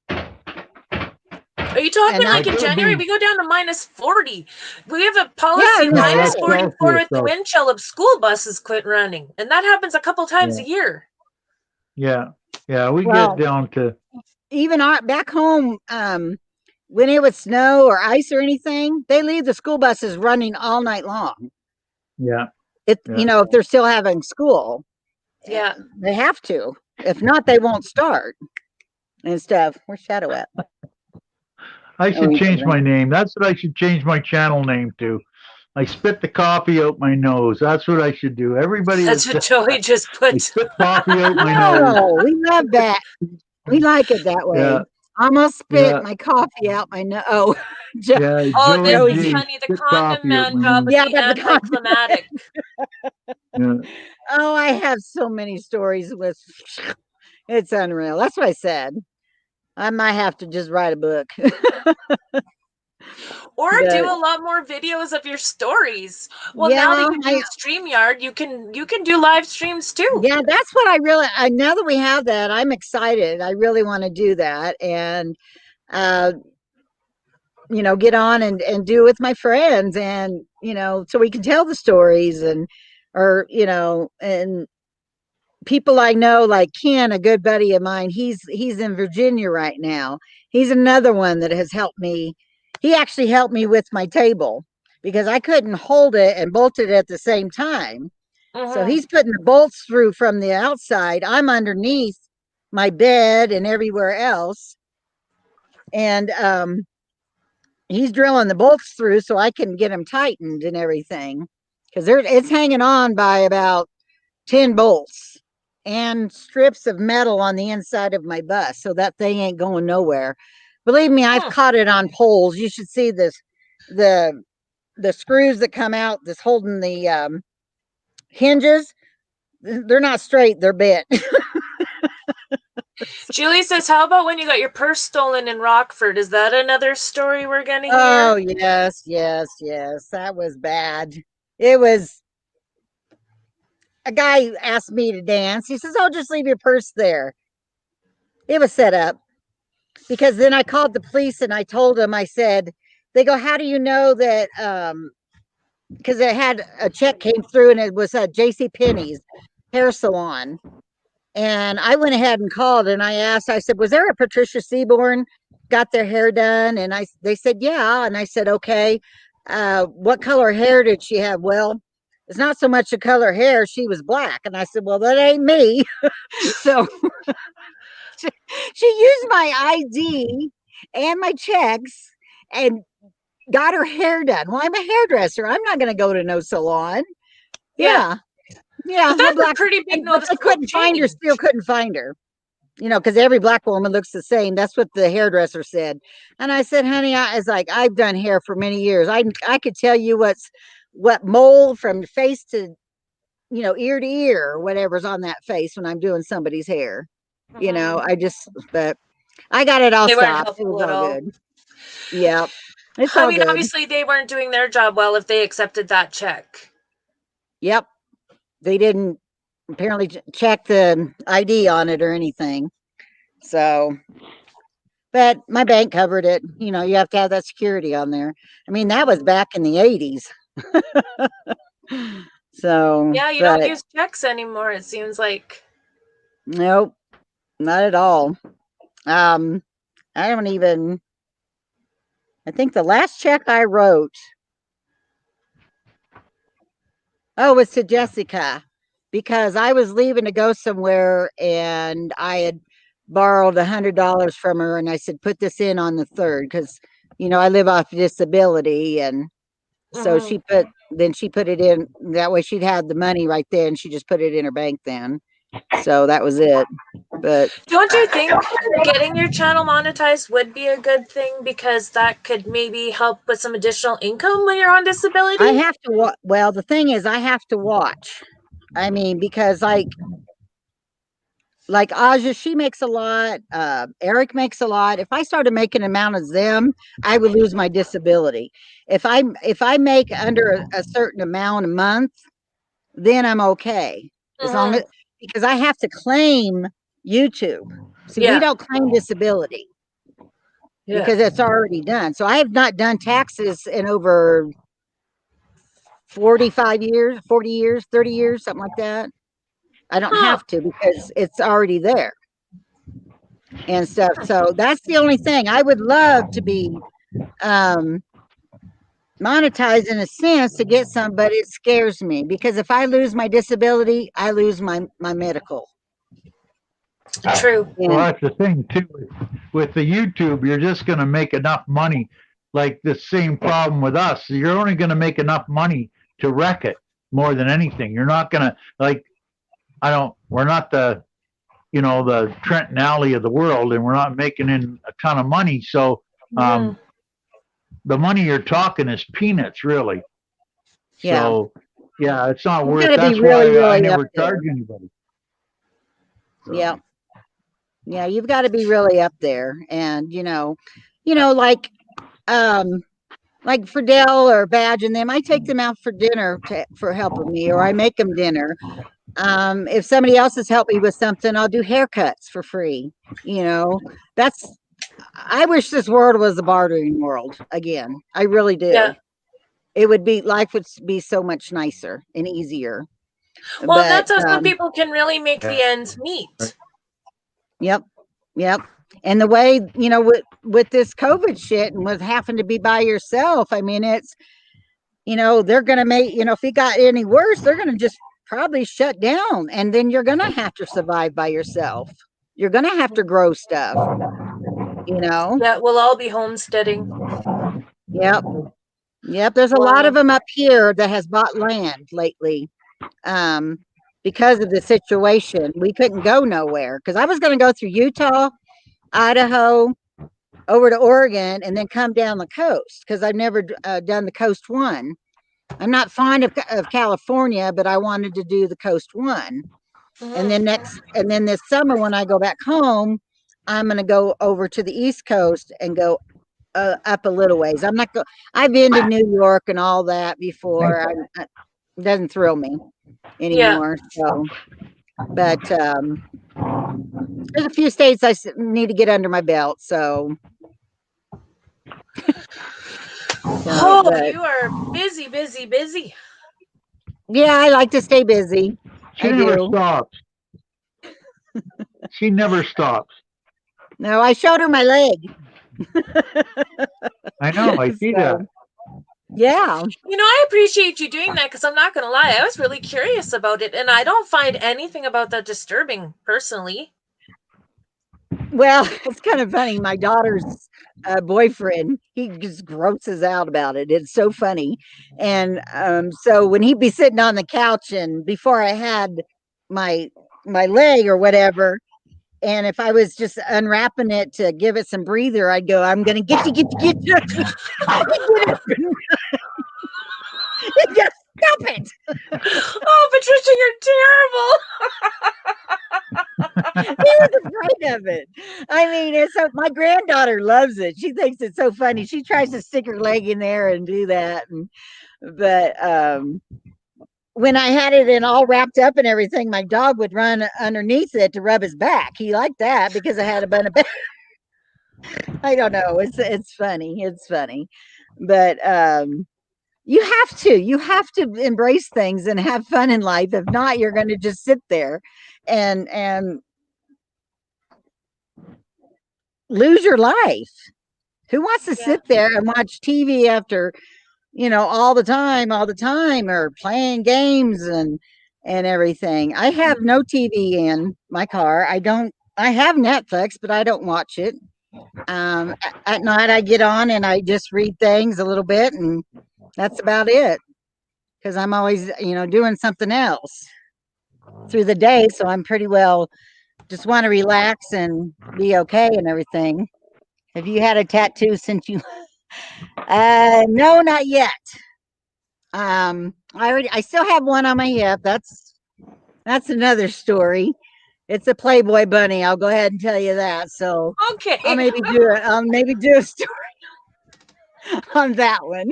Are you talking like in January? We go down to minus 40. We have a policy minus 44 with the wind chill of school buses quit running. And that happens a couple times a year. Yeah. Yeah. We get down to. Even back home, when it would snow or ice or anything, they leave the school buses running all night long. Yeah. If they're still having school. Yeah. They have to. If not, they won't start and stuff. Where's Shadow at? I Oh, should change yeah. my name. That's what I should change my channel name to. I spit the coffee out my nose. That's what I should do. Everybody that That's what says Joey just I put. spit coffee out my nose. Oh, we love that. We like it that way. Yeah, Almost spit yeah, my coffee out my nose. Oh, yeah. Oh, this Joey Joey. is G, funny. The spit condom coffee out man my job nose. with Yeah, the but the anticlimactic. Yeah. oh, I have so many stories with it's unreal. That's what I said. I might have to just write a book. Or do But a lot more videos of your stories. Well, now that yeah, you do StreamYard, you can do live streams too. yeah, that's what I really now that we have that, I'm excited. I really want to do that and uh get on and do with my friends and so we can tell the stories and or and people I know, like Ken, a good buddy of mine, he's in Virginia right now. He's another one that has helped me. He actually helped me with my table because I couldn't hold it and bolt it at the same time. So Mm-hmm. he's putting the bolts through from the outside. I'm underneath my bed and everywhere else. And he's drilling the bolts through so I can get them tightened and everything. Because it's hanging on by about 10 bolts and strips of metal on the inside of my bus, so that thing ain't going nowhere. Believe me, I've caught it on poles. You should see the the screws that come out that's holding the hinges. They're not straight, they're bent. Julie says, "How about when you got your purse stolen in Rockford? Is that another story we're gonna Oh, hear?" yes, yes, yes. That was bad. It was a guy asked me to dance. He says, "Oh, just leave your purse there." It was set up. Because then I called the police and I told them, I said, they go, "How do you know that?" Because it had a check came through and it was a JC Penney's hair salon. And I went ahead and called and I asked, I said, "Was there a Patricia Seaborn got their hair done?" And they said, "Yeah." And I said, "Okay, what color hair did she have?" "Well, it's not so much the color hair. She was black." And I said, "Well, that ain't me." So she used my ID and my checks and got her hair done. Well, I'm a hairdresser. I'm not going to go to no salon. Yeah, Yeah. Yeah. but A that's a black, pretty big but they noticeable couldn't find her, change. still couldn't find her, because every black woman looks the same. That's what the hairdresser said. And I said, "Honey, I was like, I've done hair for many years. I could tell you what mold from face to, ear to ear or whatever's on that face when I'm doing somebody's hair. But I got it all They weren't stopped. It helpful was at all all. good. Yeah. It's I all mean, good. obviously, they weren't doing their job well if they accepted that check. Yep. They didn't apparently check the ID on it or anything. So, but my bank covered it. You have to have that security on there. I mean, that was back in the 80s. So, Yeah, you don't but use checks anymore, it seems like. nope, not at all. Um, I don't even, I think the last check I wrote, oh, was to Jessica because I was leaving to go somewhere and I had borrowed $100 from her and I said, "Put this in on the third," because I live off disability. And so Mm-hmm. she put it in that way. She'd had the money right there and she just put it in her bank then. So that was it. But Don't you think getting your channel monetized would be a good thing because that could maybe help with some additional income when you're on I disability? have to well, the thing is I have to watch. I mean, because like Aja, she makes a lot. Eric makes a lot. If I started making an amount as them, I would lose my disability. If I make under a certain amount a month, then I'm okay. As long Mm-hmm. as because I have to claim YouTube. See, we Yeah. don't claim disability Yeah. because it's already done. So I have not done taxes in over 45 years, 40 years, 30 years, something like that. I don't Huh. have to because it's already there and stuff. So that's the only thing. I would love to be um, monetized in a sense to get some, but it scares me because if I lose my disability, I lose my medical. True. Well, that's the thing too. With the YouTube, you're just going to make enough money. Like the same problem with us. You're only going to make enough money to wreck it more than anything. You're not going to like. We're not the the Trenton Alley of the world, and we're not making in a ton of money. So the money you're talking is peanuts, really. Yeah. So yeah, it's not You've worth. gotta be That's really, why I really never up there. charge anybody. So. Yeah. Yeah, you've got to be really up there. And like Fidel or Badge and them, I take them out for dinner for helping me, or I make them dinner. If somebody else has helped me with something, I'll do haircuts for free. I wish this world was a bartering world again. I really do. Yeah. Life would be so much nicer and easier. Well, But that's how some people can really make the ends meet. Yep. And the way, with this COVID shit and with having to be by yourself, I mean, it's, they're going to make, if it got any worse, they're going to just probably shut down. And then you're going to have to survive by yourself. You're going to have to grow stuff, Yeah, we'll all be homesteading. Yep. There's a lot of them up here that has bought land lately. Because of the situation, we couldn't go nowhere because I was going to go through Utah, Idaho, over to Oregon, and then come down the coast because I've never done the coast one. I'm not fond of California, but I wanted to do the coast one. And then this summer when I go back home, I'm going to go over to the East Coast and go up a little ways. I've been to New York and all that before. It doesn't thrill me anymore. Yeah. So, but there's a few states I need to get under my belt. So, you are busy. Yeah, I like to stay busy. She never stops. She never stops. No, I showed her my leg. I know. I see that. Yeah. I appreciate you doing that because I'm not going to lie. I was really curious about it, and I don't find anything about that disturbing personally. Well, it's kind of funny. My daughter's boyfriend, he just grosses out about it. It's so funny. And so when he'd be sitting on the couch and before I had my leg or whatever, and if I was just unwrapping it to give it some breather, I'd go, I'm going to get you. Just stop it. Oh, Patricia, you're terrible. He was afraid of it. I mean, my granddaughter loves it. She thinks it's so funny. She tries to stick her leg in there and do that. But when I had it in all wrapped up and everything, my dog would run underneath it to rub his back. He liked that because I had a bun of back. I don't know. It's funny. It's funny. But you have to embrace things and have fun in life. If not, you're going to just sit there and lose your life. Who wants to sit there and watch TV after, all the time, or playing games and everything? I have no TV in my car. I have Netflix, but I don't watch it. At night I get on and I just read things a little bit, and that's about it. Because I'm always, doing something else through the day. So I'm pretty well just want to relax and be okay and everything. Have you had a tattoo since you? No, not yet. I still have one on my hip. That's another story. It's a Playboy bunny. I'll go ahead and tell you that. So okay, I'll maybe do a story on that one.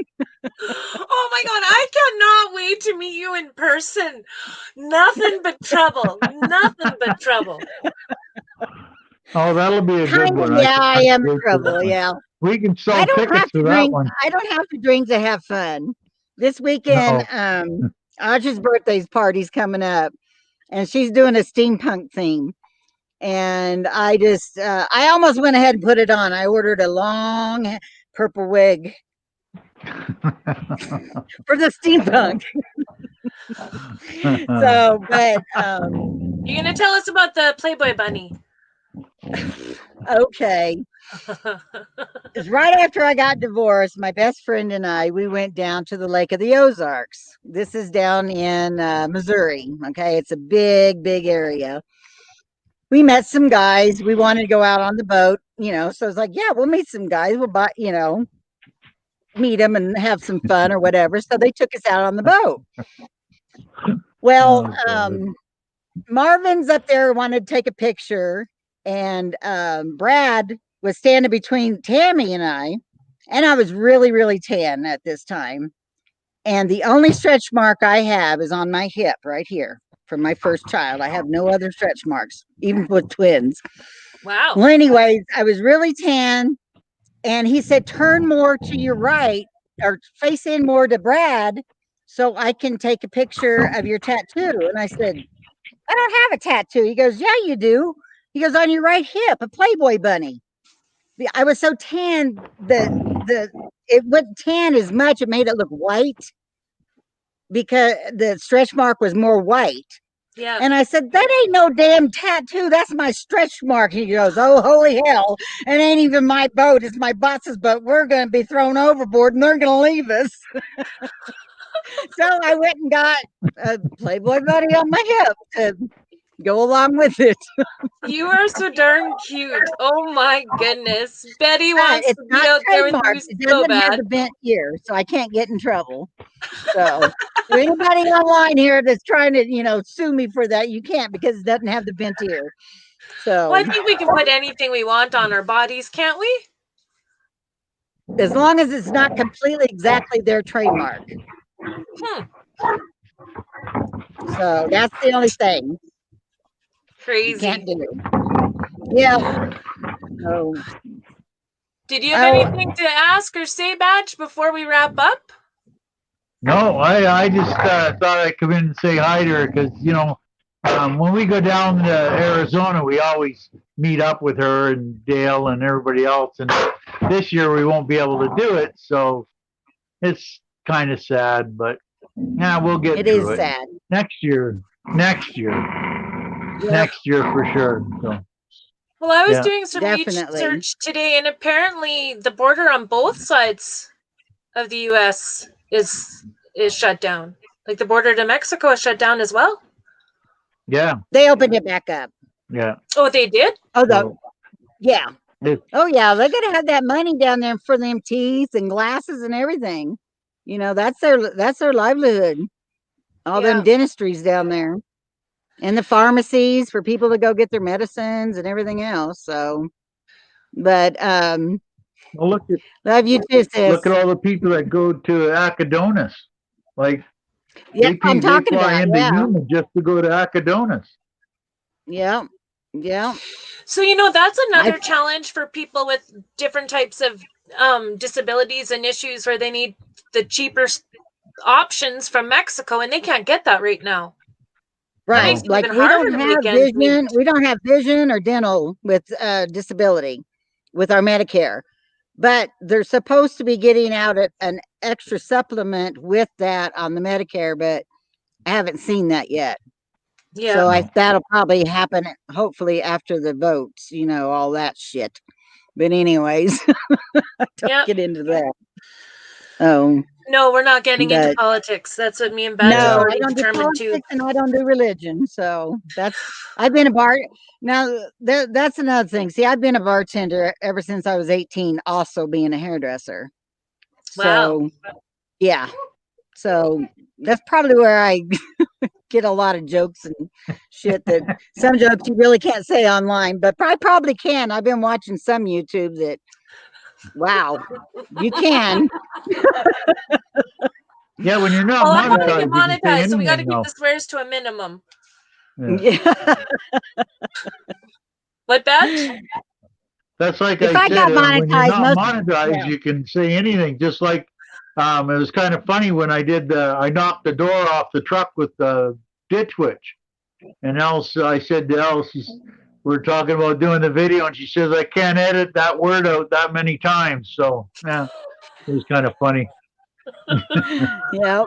Oh my God, I cannot wait to meet you in person. Nothing but trouble. Oh, that'll be a good one. Yeah, I am in trouble. Yeah. We can sell tickets to that one. I don't have to drink to have fun. This weekend, Audrey's birthday party's coming up, and she's doing a steampunk theme. And I just, I almost went ahead and put it on. I ordered a long purple wig for the steampunk. So, but you're gonna tell us about the Playboy bunny. Okay. It's right after I got divorced. My best friend and I, we went down to the Lake of the Ozarks. This is down in Missouri. Okay, it's a big, big area. We met some guys. We wanted to go out on the boat, so it's like, yeah, we'll meet some guys. We'll buy, meet them and have some fun or whatever. So they took us out on the boat. Well, Marvin's up there, wanted to take a picture, and Brad was standing between Tammy and I was really, really tan at this time. And the only stretch mark I have is on my hip right here from my first child. I have no other stretch marks, even with twins. Wow. Well, anyways, I was really tan, and he said, turn more to your right or face in more to Brad so I can take a picture of your tattoo. And I said, I don't have a tattoo. He goes, yeah, you do. He goes, on your right hip, a Playboy bunny. I was so tan that it wouldn't tan as much. It made it look white because the stretch mark was more white. Yeah. And I said, that ain't no damn tattoo. That's my stretch mark. He goes, oh, holy hell. It ain't even my boat. It's my boss's boat. We're going to be thrown overboard and they're going to leave us. So I went and got a Playboy bunny on my hip to go along with it. You are so darn cute. Oh my goodness. Betty wants to be out there with you it so doesn't bad. have the bent ear, so I can't get in trouble. So anybody online here that's trying to, sue me for that, you can't, because it doesn't have the bent ear. So well, I think we can put anything we want on our bodies, can't we? As long as it's not completely exactly their trademark. So that's the only thing. Crazy. You can't do. Yeah. So, did you have anything to ask or say, Batch, before we wrap up? No, I just thought I'd come in and say hi to her because, when we go down to Arizona, we always meet up with her and Dale and everybody else. And this year we won't be able to do it. So it's kind of sad, but yeah, we'll get through it. It is sad. Next year for sure. So. Well, I was doing some research today, and apparently the border on both sides of the U.S. is shut down. Like the border to Mexico is shut down as well. Yeah. They opened it back up. Yeah. Oh, they did? Oh, yeah. Oh, yeah. They're going to have that money down there for them teeth and glasses and everything. That's their livelihood. All them dentistries down there. And the pharmacies for people to go get their medicines and everything else. So, but well, look at all the people that go to Acadonis. Like, I'm talking about Yuma just to go to Acadonis. Yeah. So that's another challenge for people with different types of disabilities and issues where they need the cheaper options from Mexico, and they can't get that right now. Right. Like we don't have vision or dental with disability with our Medicare, but they're supposed to be getting out an extra supplement with that on the Medicare, but I haven't seen that yet. Yeah. So that'll probably happen hopefully after the votes, all that shit. But anyways, don't get into that. Oh. No, we're not getting into politics. That's what me and Badge are already determined to. And I don't do religion. So I've been now that's another thing. See, I've been a bartender ever since I was 18, also being a hairdresser. Wow. So, yeah. So that's probably where I get a lot of jokes and shit that some jokes you really can't say online, but I probably can. I've been watching some YouTube that, wow, you can. Yeah, when you're not monetized, so we got to keep the swears to a minimum. Yeah. What, Batch? That's like I said, when you're not monetized, you can say anything. Just like it was kind of funny when I knocked the door off the truck with the ditch witch, and I said to Else, we're talking about doing the video, and she says I can't edit that word out that many times. So yeah, it was kind of funny. Yep.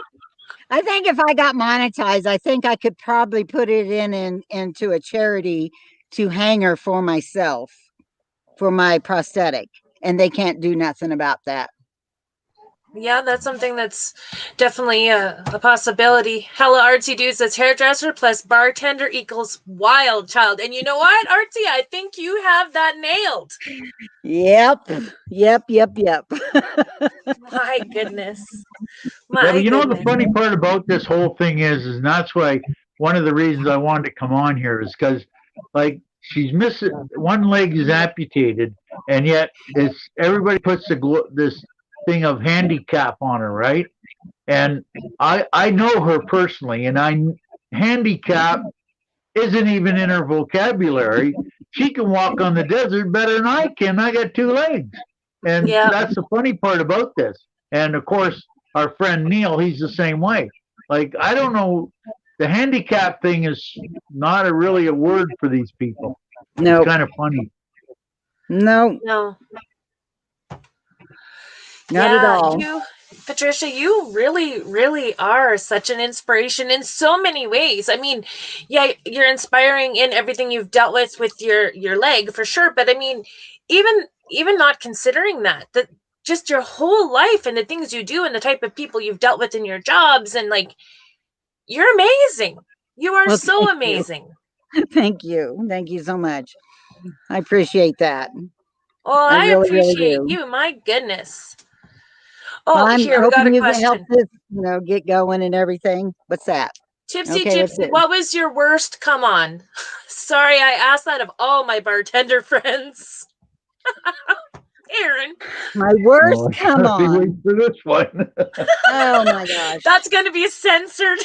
I think if I got monetized, I think I could probably put it into a charity to hang her for myself for my prosthetic, and they can't do nothing about that. Yeah, that's something that's definitely a possibility. Hella Artsy Dude says hairdresser plus bartender equals wild child. And you know what, Artsy? I think you have that nailed. Yep. My goodness. Yeah, but you know Goodness. the funny part about this whole thing is that's why one of the reasons I wanted to come on here is because, like, she's missing one leg is amputated, and yet it's everybody puts this thing of handicap on her, right? And I know her personally, and handicap isn't even in her vocabulary. She can walk on the desert better than I can. I got two legs, and that's the funny part about this. And of course, our friend Neil, he's the same way. Like, I don't know, the handicap thing is not really a word for these people. No, it's kind of funny. No, not at all. Patricia, you really, really are such an inspiration in so many ways. I mean, yeah, you're inspiring in everything you've dealt with your leg for sure. But I mean, even not considering that just your whole life and the things you do and the type of people you've dealt with in your jobs, and like, you're amazing. You are so amazing. Thank you so much. I appreciate that. Well, I really, appreciate really you. My goodness. Oh, I'm here we got a you question. Can help this, get going and everything. What's that? Tipsy Gypsy, what was your worst? Come on. Sorry, I asked that of all my bartender friends. Aaron. My worst? Come on. Wait for this one. Oh my gosh. That's going to be censored.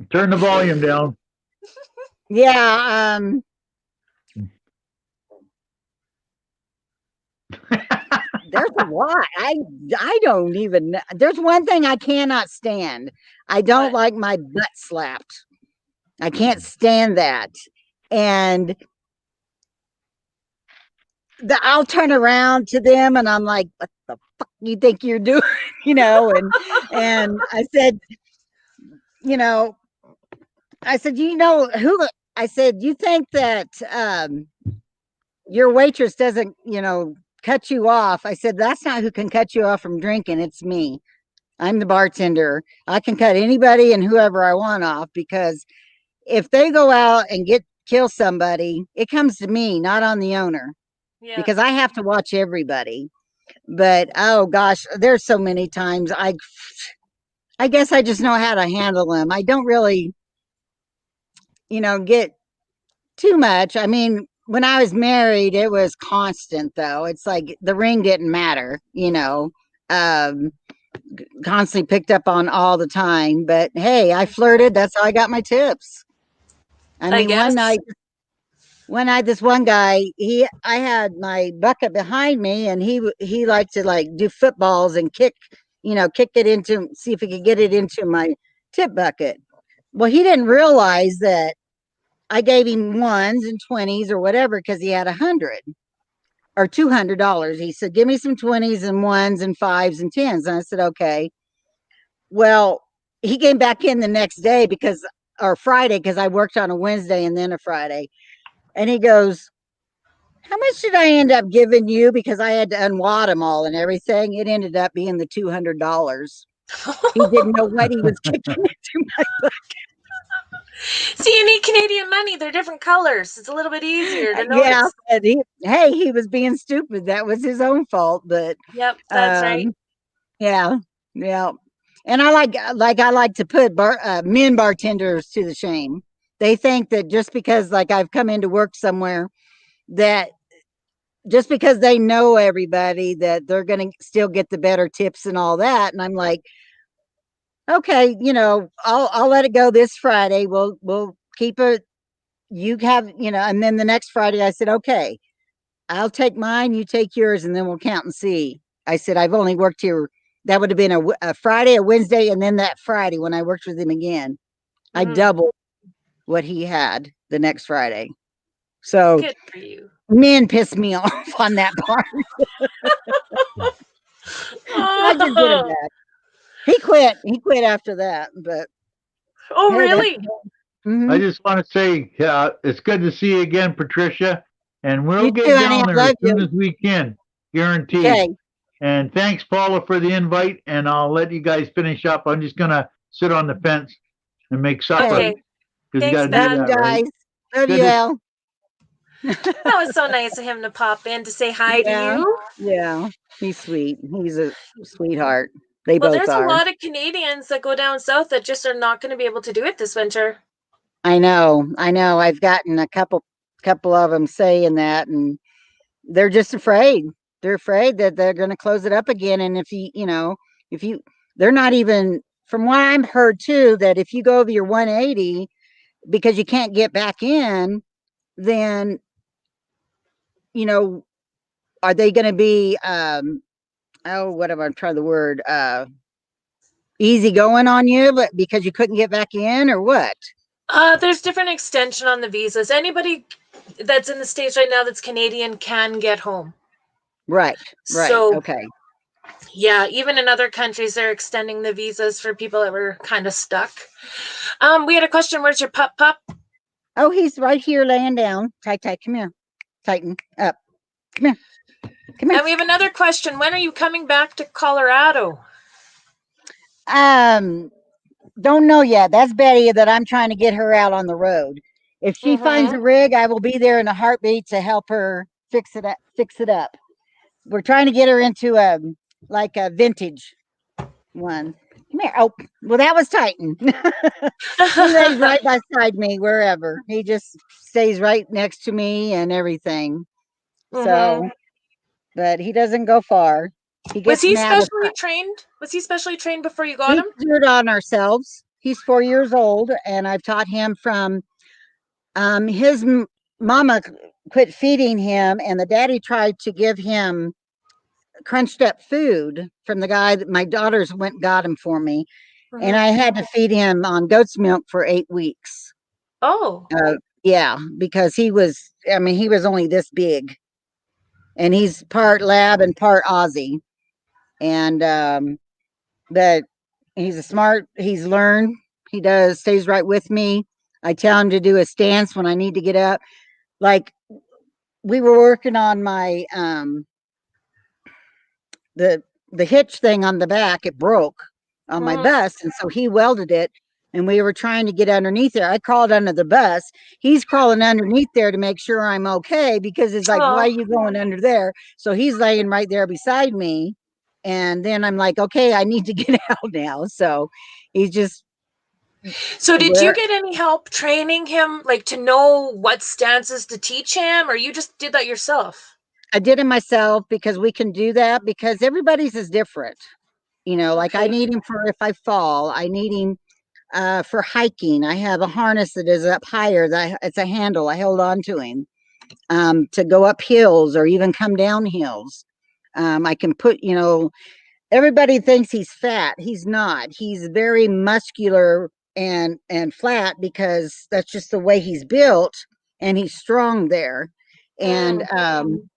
Turn the volume down. Yeah. There's a lot. I don't even know. There's one thing I cannot stand. I don't like my butt slapped. I can't stand that. And I'll turn around to them and I'm like, what the fuck you think you're doing? And I said, who? I said, you think that your waitress doesn't, cut you off? I said, that's not who can cut you off from drinking. It's me. I'm the bartender. I can cut anybody and whoever I want off, because if they go out and kill somebody, it comes to me, not on the owner, because I have to watch everybody. But oh gosh, there's so many times I guess I just know how to handle them. I don't really, get too much. I mean, when I was married, it was constant though. It's like the ring didn't matter, constantly picked up on all the time. But hey, I flirted. That's how I got my tips. I mean, one night, this one guy, I had my bucket behind me, and he liked to do footballs and kick it into, see if he could get it into my tip bucket. Well, he didn't realize that I gave him ones and 20s or whatever, because he had $100 or $200. He said, give me some 20s and ones and 5s and 10s. And I said, okay. Well, he came back in the next day or Friday, because I worked on a Wednesday and then a Friday. And he goes, how much did I end up giving you? Because I had to unwad them all and everything. It ended up being the $200. He didn't know what he was kicking into my bucket. See, you need Canadian money. They're different colors. It's a little bit easier to notice. Yeah, and he was being stupid. That was his own fault. But yep, that's right. Yeah. And I like to put men bartenders to the shame. They think that just because I've come into work somewhere, that just because they know everybody, that they're going to still get the better tips and all that. And I'm like, okay, I'll let it go this Friday. We'll keep it. You have, and then the next Friday I said, okay, I'll take mine, you take yours, and then we'll count and see. I said, I've only worked here. That would have been a Friday, a Wednesday, and then that Friday when I worked with him again, I doubled what he had the next Friday. So good for you. Men piss me off on that part. I just get him Oh, back. He quit. He quit after that. But oh hey, that's really? I mm-hmm. just want to say it's good to see you again, Patricia, and we'll You too, get honey. down I there as love soon you. as we can, guaranteed. Okay. And thanks, Paula, for the invite, and I'll let you guys finish up. I'm just gonna sit on the fence and make supper Okay. Okay. because you got Thanks, to do Love you Ben. that, right? guys. Love Good you, to Al. That was so nice of him to pop in to say hi to Yeah. you. Yeah. He's sweet. He's a sweetheart. They Well, both there's a are. lot of Canadians that go down south that just are not going to be able to do it this winter. I know. I know. I've gotten a couple of them saying that, and they're just afraid. They're afraid that they're going to close it up again. And if you, they're not even, from what I'm heard too, that if you go over your 180 because you can't get back in, then, you know, are they going to be, oh, what am I trying the word, easy going on you, but because you couldn't get back in or what? There's different extension on the visas. Anybody that's in the States right now that's Canadian can get home. Right. Right. So, Okay. yeah, even in other countries, they're extending the visas for people that were kind of stuck. We had a question. Where's your pup? Oh, he's right here laying down. Tight. Come here. Tighten up. Come here. Come here. And we have another question. When are you coming back to Colorado? Um, don't know yet. That's Betty that I'm trying to get her out on the road. If she finds Mm-hmm. a rig, I will be there in a heartbeat to help her fix it up. Fix it up. We're trying to get her into a like a vintage one. Come here. Oh, well, that was Titan. He lays right beside me wherever. He just stays right next to me and everything. Mm-hmm. So, but he doesn't go far. He Was gets he mad if specially trained? Was he specially trained before you got we him? do it on ourselves. He's 4 years old, and I've taught him from his mama quit feeding him, and the daddy tried to give him crunched up food from the guy that my daughters went and got him for me, and Mm-hmm. I had to feed him on goat's milk for 8 weeks. Oh. Yeah, because he was, I mean, he was only this big, and he's part lab and part Aussie, and but he's learned, he does, stays right with me. I tell him to do a stance when I need to get up. Like we were working on my the hitch thing on the back, it broke on my Mm-hmm. bus, and so he welded it, and we were trying to get underneath there. I crawled under the bus. He's crawling underneath there to make sure I'm okay, because it's like, why Oh. are you going under there? So he's laying right there beside me, and then I'm like, okay, I need to get out now. So he's just So did you where get any help training him, like to know what stances to teach him, or you just did that yourself? I did it myself, because we can do that because everybody's is different. Like I Okay. need him for if I fall. I need him for hiking. I have a harness that is up higher. It's a handle. I held on to him to go up hills or even come down hills. I can put, everybody thinks he's fat. He's not. He's very muscular and flat, because that's just the way he's built, and he's strong there. And Mm.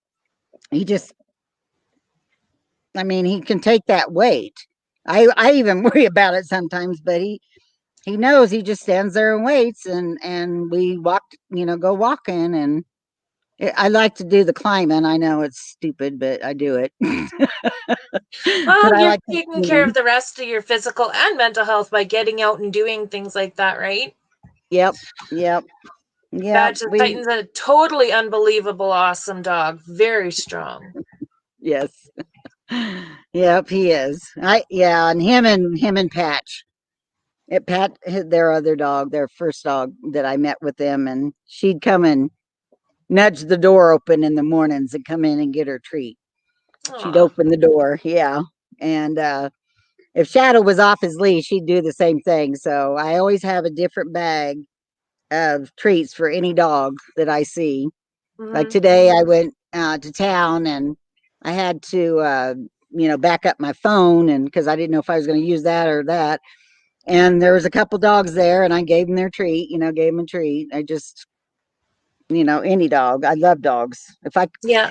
he just, I mean, he can take that weight. I even worry about it sometimes, but he knows. He just stands there and waits, and we walk, go walking. And I like to do the climbing. I know it's stupid, but I do it. But Well, I you're like to, taking care of the rest of your physical and mental health by getting out and doing things like that, right? yep, yep, yep. Badger Titan's a totally unbelievable, awesome dog. Very strong. Yes, yep, he is. Yeah, and him and Patch. Pat, their other dog, their first dog that I met with them, and she'd come and nudge the door open in the mornings and come in and get her treat. She'd Aw. open the door, yeah. And if Shadow was off his leash, he'd do the same thing. So I always have a different bag of treats for any dog that I see. Like Mm-hmm. today, I went to town, and I had to, back up my phone, and because I didn't know if I was going to use that or that. And there was a couple dogs there, and I gave them their treat. Gave them a treat. I just, any dog. I love dogs. If I Yeah.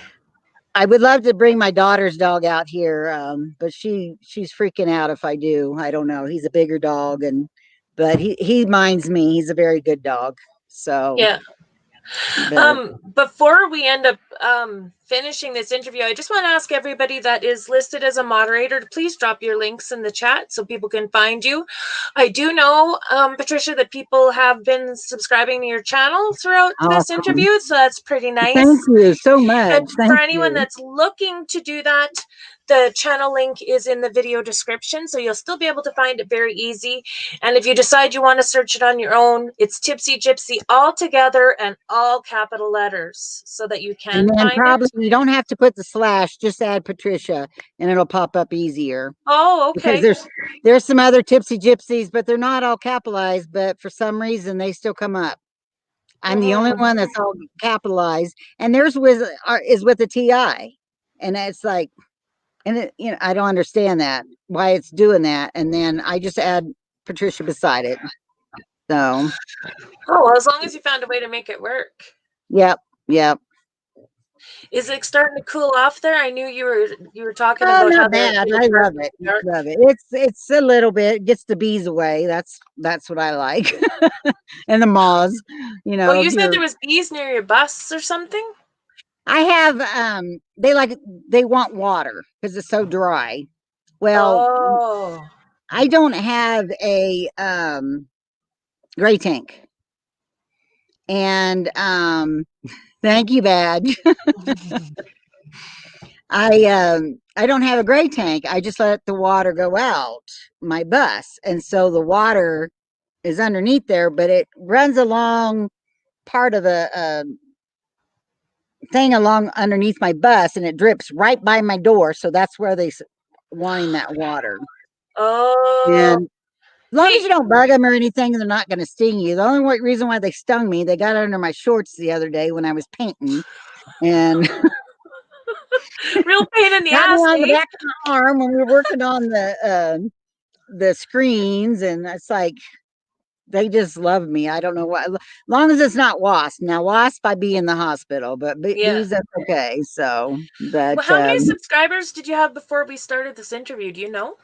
I would love to bring my daughter's dog out here, but she's freaking out if I do. I don't know. He's a bigger dog, but he minds me. He's a very good dog. So Yeah. but Before we end up finishing this interview, I just want to ask everybody that is listed as a moderator to please drop your links in the chat so people can find you. I do know, Patricia, that people have been subscribing to your channel throughout this awesome. interview, so that's pretty nice. Thank you so much. And Thank for anyone you. that's looking to do that, the channel link is in the video description, so you'll still be able to find it very easy. And if you decide you want to search it on your own, it's Tipsy Gypsy all together and all capital letters so that you can and then find probably it. you don't have to put the slash, just add Patricia and it'll pop up easier. Oh, okay. Because there's some other Tipsy Gypsies, but they're not all capitalized, but for some reason they still come up. I'm the only one that's all capitalized, and theirs is with a TI, and it's like, and it, I don't understand that, why it's doing that, and then I just add Patricia beside it. So, oh, well, as long as you found a way to make it work. Yep. Is it starting to cool off there? I knew you were talking Oh, about not how bad. I love it. Love it. It's a little bit, gets the bees away. That's what I like. And the moths, Oh, you said there was bees near your bus or something? I have they want water because it's so dry. Well, I don't have a gray tank. And thank you, Badge. I don't have a gray tank. I just let the water go out my bus, and so the water is underneath there, but it runs along part of a thing along underneath my bus, and it drips right by my door. So that's where they wanting that water. And as long as you don't bug them or anything, they're not going to sting you. The only reason why they stung me, they got under my shorts the other day when I was painting, and real pain in the got ass. me on the back of my arm when we were working on the screens, and it's like they just love me. I don't know why. As long as it's not wasp. Now wasp, I'd be in the hospital, but bees, that's okay. So, but well, how many subscribers did you have before we started this interview? Do you know?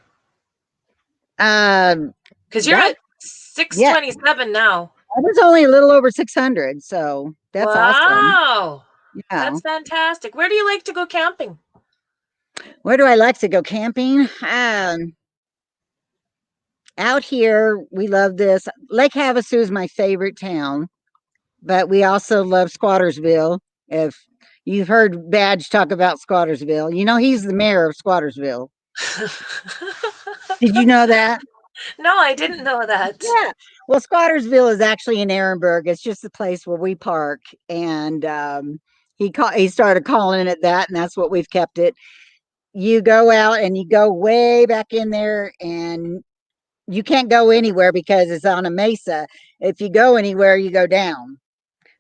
Because you're at 627 now. I was only a little over 600, so that's awesome. Wow, that's fantastic. Where do you like to go camping? Where do I like to go camping? Out here, we love this. Lake Havasu is my favorite town, but we also love Squattersville. If you've heard Badge talk about Squattersville, he's the mayor of Squattersville. Did you know that? No, I didn't know that. Yeah. Well, Squattersville is actually in Ehrenberg. It's just the place where we park, and he started calling it that, and that's what we've kept it. You go out and you go way back in there, and you can't go anywhere because it's on a mesa. If you go anywhere, you go down.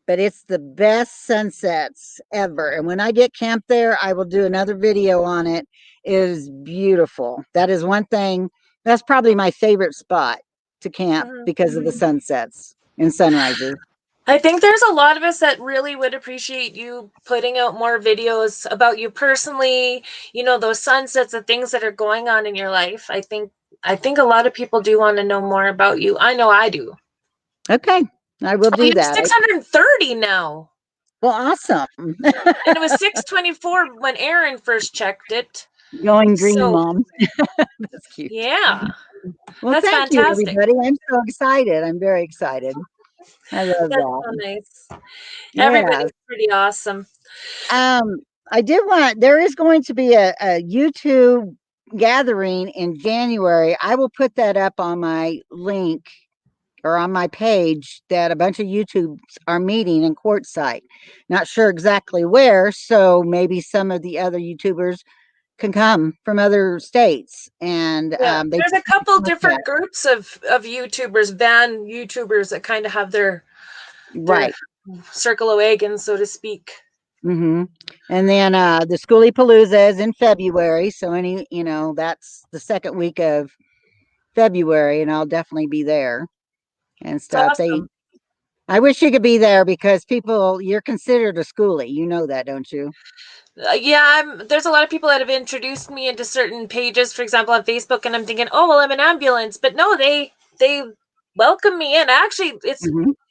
But it's the best sunsets ever. And when I get camped there, I will do another video on it. It is beautiful. That is one thing. That's probably my favorite spot to camp because of the sunsets and sunrises. I think there's a lot of us that really would appreciate you putting out more videos about you personally, those sunsets and things that are going on in your life. I think a lot of people do want to know more about you. I know I do. Okay. I will do that. 630 now. Well, awesome. And it was 624 when Aaron first checked it. Going green, Mom. That's cute. Yeah. Well, that's fantastic. You, everybody. I'm so excited. I'm very excited. I love that's that. So nice. Yeah. Everybody's pretty awesome. I did there is going to be a YouTube gathering in January. I will put that up on my link or on my page that a bunch of YouTubes are meeting in Quartzsite. Not sure exactly where, so maybe some of the other YouTubers can come from other states. And there's a couple different groups of YouTubers, van YouTubers that kind of have their circle of wagons, so to speak. And then the Skoolie Palooza is in February, so that's the second week of February, and I'll definitely be there and stuff. Awesome. I wish you could be there because you're considered a schoolie. You know that, don't you? Yeah, there's a lot of people that have introduced me into certain pages, for example, on Facebook, and I'm thinking, oh, well, I'm an ambulance. But no, they welcome me in. Actually, it's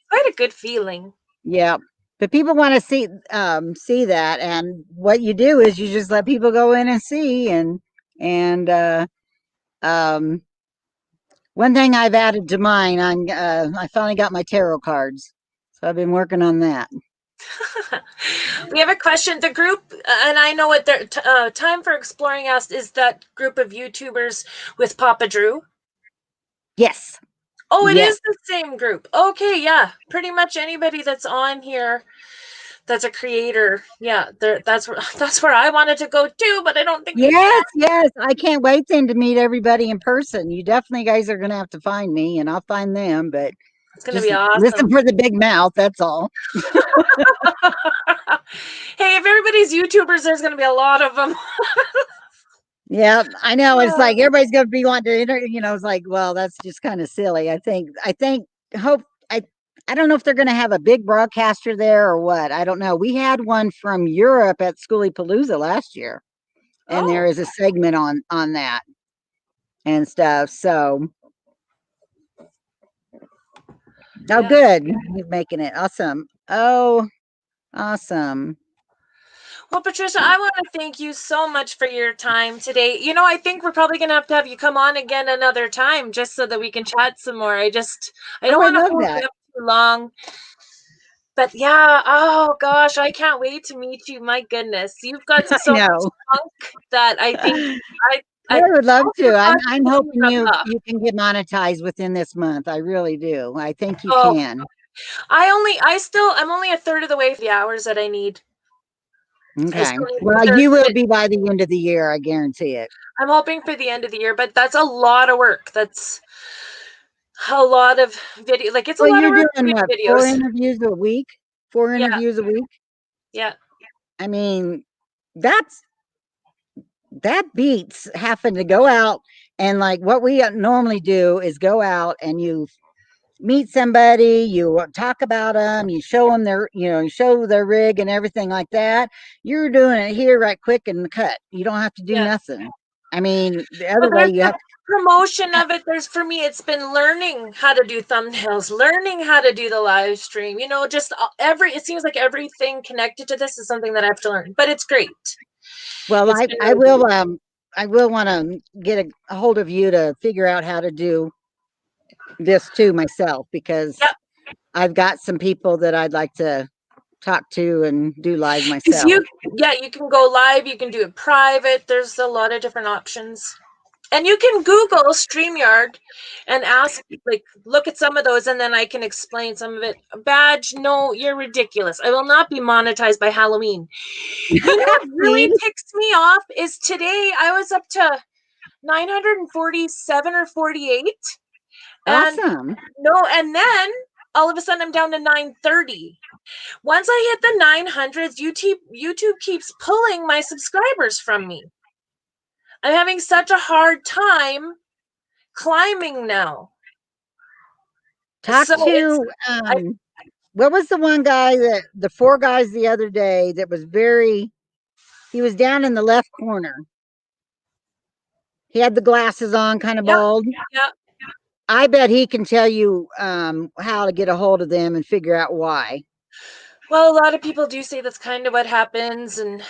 quite a good feeling. Yeah. But people want to see that, and what you do is you just let people go in and see, and one thing I've added to mine, I finally got my tarot cards, so I've been working on that. We have a question. The group, and I know what their time for exploring asked, is that group of YouTubers with Papa Drew. Yes. Oh, it is the same group. Okay, yeah. Pretty much anybody that's on here that's a creator. Yeah, that's where I wanted to go too, but I don't think Yes. I can't wait then to meet everybody in person. You definitely guys are gonna have to find me and I'll find them, but it's gonna be awesome. Listen for the big mouth, that's all. Hey, if everybody's YouTubers, there's gonna be a lot of them. Yeah, I know. It's like everybody's gonna be wanting to, it's like, well, that's just kind of silly. I don't know if they're gonna have a big broadcaster there or what. I don't know. We had one from Europe at Skoolie Palooza last year, and there is a segment on that and stuff. So good. You're making it awesome. Oh, awesome. Well, Patricia, I want to thank you so much for your time today. I think we're probably going to have you come on again another time just so that we can chat some more. I don't want to hold you up too long. But yeah, oh gosh, I can't wait to meet you. My goodness, you've got so much funk that I think I would love to. I'm hoping you can get monetized within this month. I really do. I think you can. I'm only a third of the way for the hours that I need. Okay. Well, you will be by the end of the year. I guarantee it. I'm hoping for the end of the year, but that's a lot of work. That's a lot of video. Like it's a lot of work to make videos. 4 interviews a week? 4 interviews a week? Yeah. I mean, that beats having to go out and like what we normally do is go out and you meet somebody, you talk about them, you show them you show their rig and everything like that. You're doing it here right quick and cut. You don't have to do nothing. I mean, the other way you have promotion of it. For me, it's been learning how to do thumbnails, learning how to do the live stream, just it seems like everything connected to this is something that I have to learn, but it's great. Well, I will want to get a hold of you to figure out how to do this too myself, because I've got some people that I'd like to talk to and do live myself. You can go live, you can do it private. There's a lot of different options. And you can Google StreamYard and look at some of those, and then I can explain some of it. Badge, no, you're ridiculous. I will not be monetized by Halloween. What really ticks me off is today I was up to 947 or 48. Awesome. And then all of a sudden I'm down to 930. Once I hit the 900s, YouTube keeps pulling my subscribers from me. I'm having such a hard time climbing now. What was the one guy the 4 guys the other day that was he was down in the left corner. He had the glasses on, kind of bald. Yeah. I bet he can tell you how to get a hold of them and figure out why. Well, a lot of people do say that's kind of what happens, and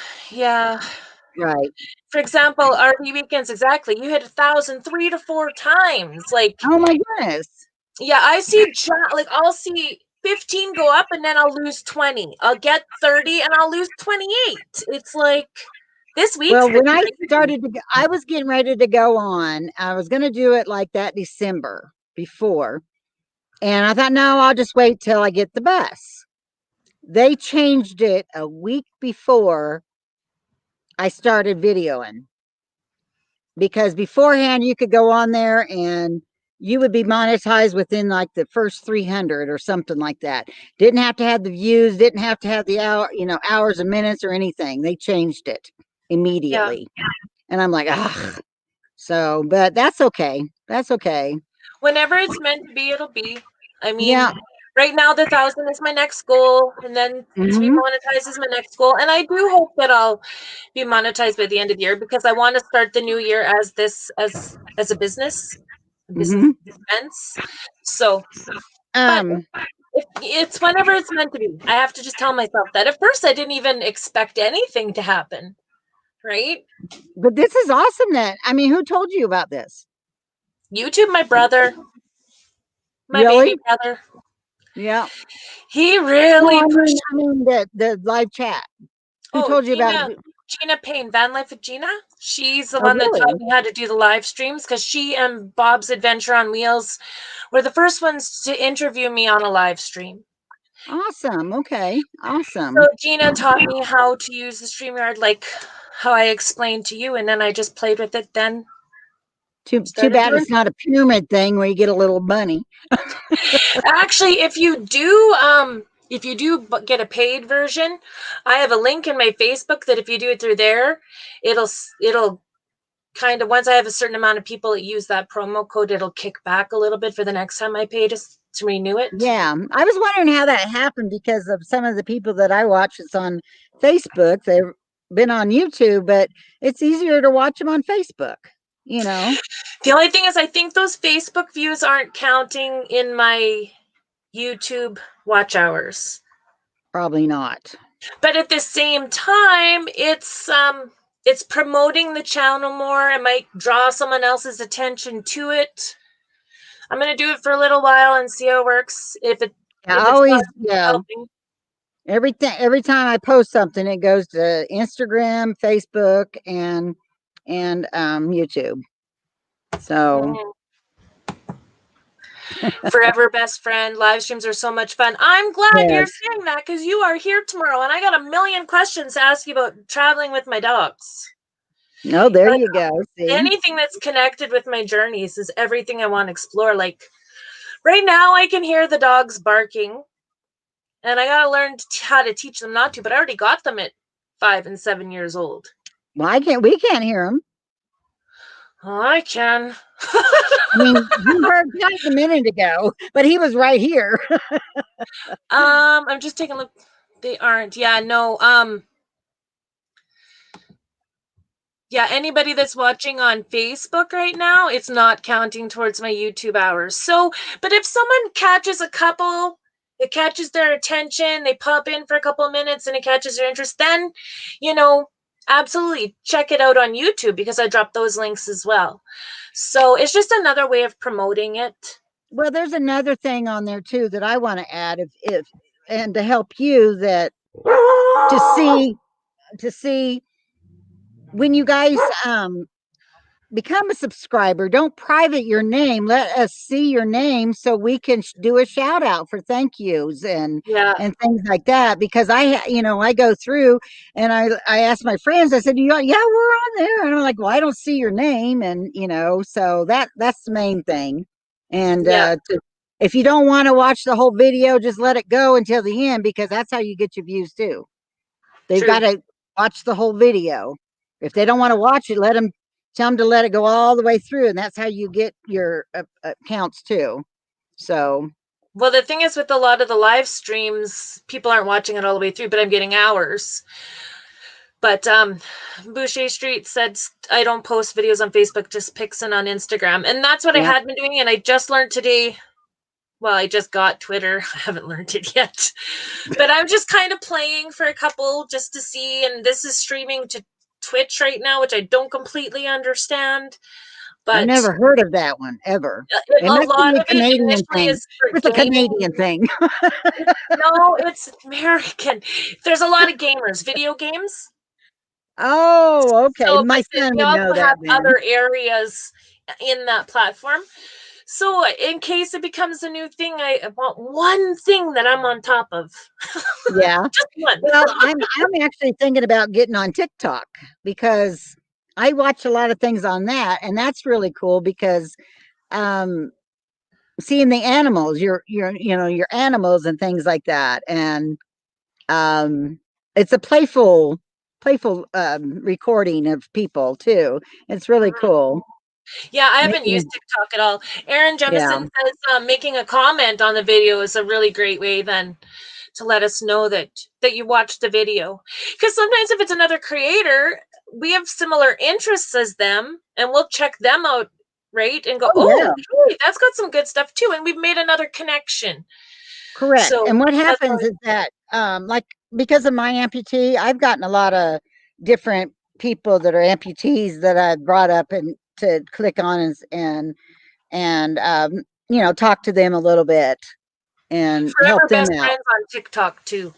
right. For example, RV weekends, exactly. You hit 1,000 3 to 4 times. Like, oh my goodness. Yeah, I see. I'll see 15 go up, and then I'll lose 20. I'll get 30, and I'll lose 28. It's like this week. Well, when I started I was getting ready to go on. I was going to do it like that December before, and I thought, no, I'll just wait till I get the bus. They changed it a week before I started videoing, because beforehand you could go on there and you would be monetized within like the first 300 or something like that. Didn't have to have the views, didn't have to have the hours and minutes or anything. They changed it immediately. Yeah. And I'm like, ah. So, but that's okay. That's okay. Whenever it's meant to be, it'll be. I mean, right now the 1,000 is my next goal, and then to be monetized is my next goal. And I do hope that I'll be monetized by the end of the year, because I want to start the new year as a business expense. So, but it's whenever it's meant to be. I have to just tell myself that. At first, I didn't even expect anything to happen, right? But this is awesome. That, I mean, who told you about this? YouTube, my brother, my Really? baby brother. Yeah. He really No, pushed. I mean the live chat. Who Oh, told you about it? Gina Payne, Van Life with Gina. She's the Oh, one that taught really? me how to do the live streams, because she and Bob's Adventure on Wheels were the first ones to interview me on a live stream. Awesome. Okay. Awesome. So Gina taught me how to use the StreamYard, like how I explained to you, and then I just played with it then. Too bad it's not a pyramid thing where you get a little money. Actually, if you do get a paid version, I have a link in my Facebook that if you do it through there, it'll kind of, once I have a certain amount of people that use that promo code, it'll kick back a little bit for the next time I pay to renew it. Yeah, I was wondering how that happened because of some of the people that I watch. It's on Facebook. They've been on YouTube, but it's easier to watch them on Facebook. You know, the only thing is, I think those Facebook views aren't counting in my YouTube watch hours. Probably not. But at the same time, it's promoting the channel more. It might draw someone else's attention to it. I'm gonna do it for a little while and see how it works. If it's always, helping. Every time I post something, it goes to Instagram, Facebook, and YouTube. So forever best friend, live streams are so much fun. I'm glad you're saying that, because you are here tomorrow and I got a million questions to ask you about traveling with my dogs. No, there you go. See? Anything that's connected with my journeys is everything I want to explore. Like right now I can hear the dogs barking, and I gotta learn how to teach them not to, but I already got them at 5 and 7 years old. Well, we can't hear them. Oh, I can. I mean, you heard Pat a minute ago, but he was right here. I'm just taking a look. They aren't. Yeah, no. Yeah, anybody that's watching on Facebook right now, it's not counting towards my YouTube hours. So, but if someone catches a couple, it catches their attention, they pop in for a couple of minutes and it catches their interest, then, absolutely check it out on YouTube, because I drop those links as well. So it's just another way of promoting it. Well, there's another thing on there too that I want to add, if and to help you, that to see when you guys become a subscriber, don't private your name. Let us see your name so we can do a shout out for thank yous and things like that. Because I go through and I ask my friends, I said, yeah, we're on there. And I'm like, well, I don't see your name. And, so that's the main thing. And if you don't want to watch the whole video, just let it go until the end, because that's how you get your views too. They've got to watch the whole video. If they don't want to watch it, tell them to let it go all the way through, and that's how you get your accounts too. So, well, the thing is, with a lot of the live streams, people aren't watching it all the way through, but I'm getting hours. But Boucher Street said I don't post videos on Facebook, just Pixin on Instagram. And that's what I had been doing. And I just learned today. Well, I just got Twitter. I haven't learned it yet. But I'm just kind of playing for a couple just to see. And this is streaming to Twitch right now, which I don't completely understand. But I've never heard of that one ever. A lot of it initially is for it's a Canadian thing. No, it's American. There's a lot of gamers, video games. Oh, okay. So, my son would know that. Have other areas in that platform. So in case it becomes a new thing, I want one thing that I'm on top of. Yeah. Just one. Well, I'm actually thinking about getting on TikTok, because I watch a lot of things on that, and that's really cool because seeing the animals, your animals and things like that. And it's a playful recording of people too. It's really cool. Yeah, I haven't used Making, TikTok at all. Aaron yeah. Jemison says making a comment on the video is a really great way then to let us know that you watched the video. Because sometimes if it's another creator, we have similar interests as them, and we'll check them out, right? And go, Oh, oh, yeah. hey, that's got some good stuff too, and we've made another connection. Correct. So And what that's happens is that, like, because of my amputee, I've gotten a lot of different people that are amputees that I've brought up and to click on and you know, talk to them a little bit and help forever them best out. friends on TikTok too.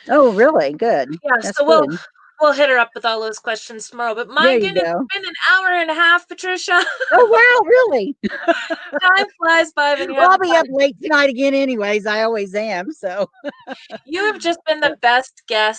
Oh, really? Good. Yeah, That's so we'll good. we'll hit her up with all those questions tomorrow. But There my you goodness, go. it's been an hour and a half, Patricia. Oh, wow, really? Time flies by when you're Well, I'll having be up fun. late tonight again anyways. I always am. So You have just been the best guest.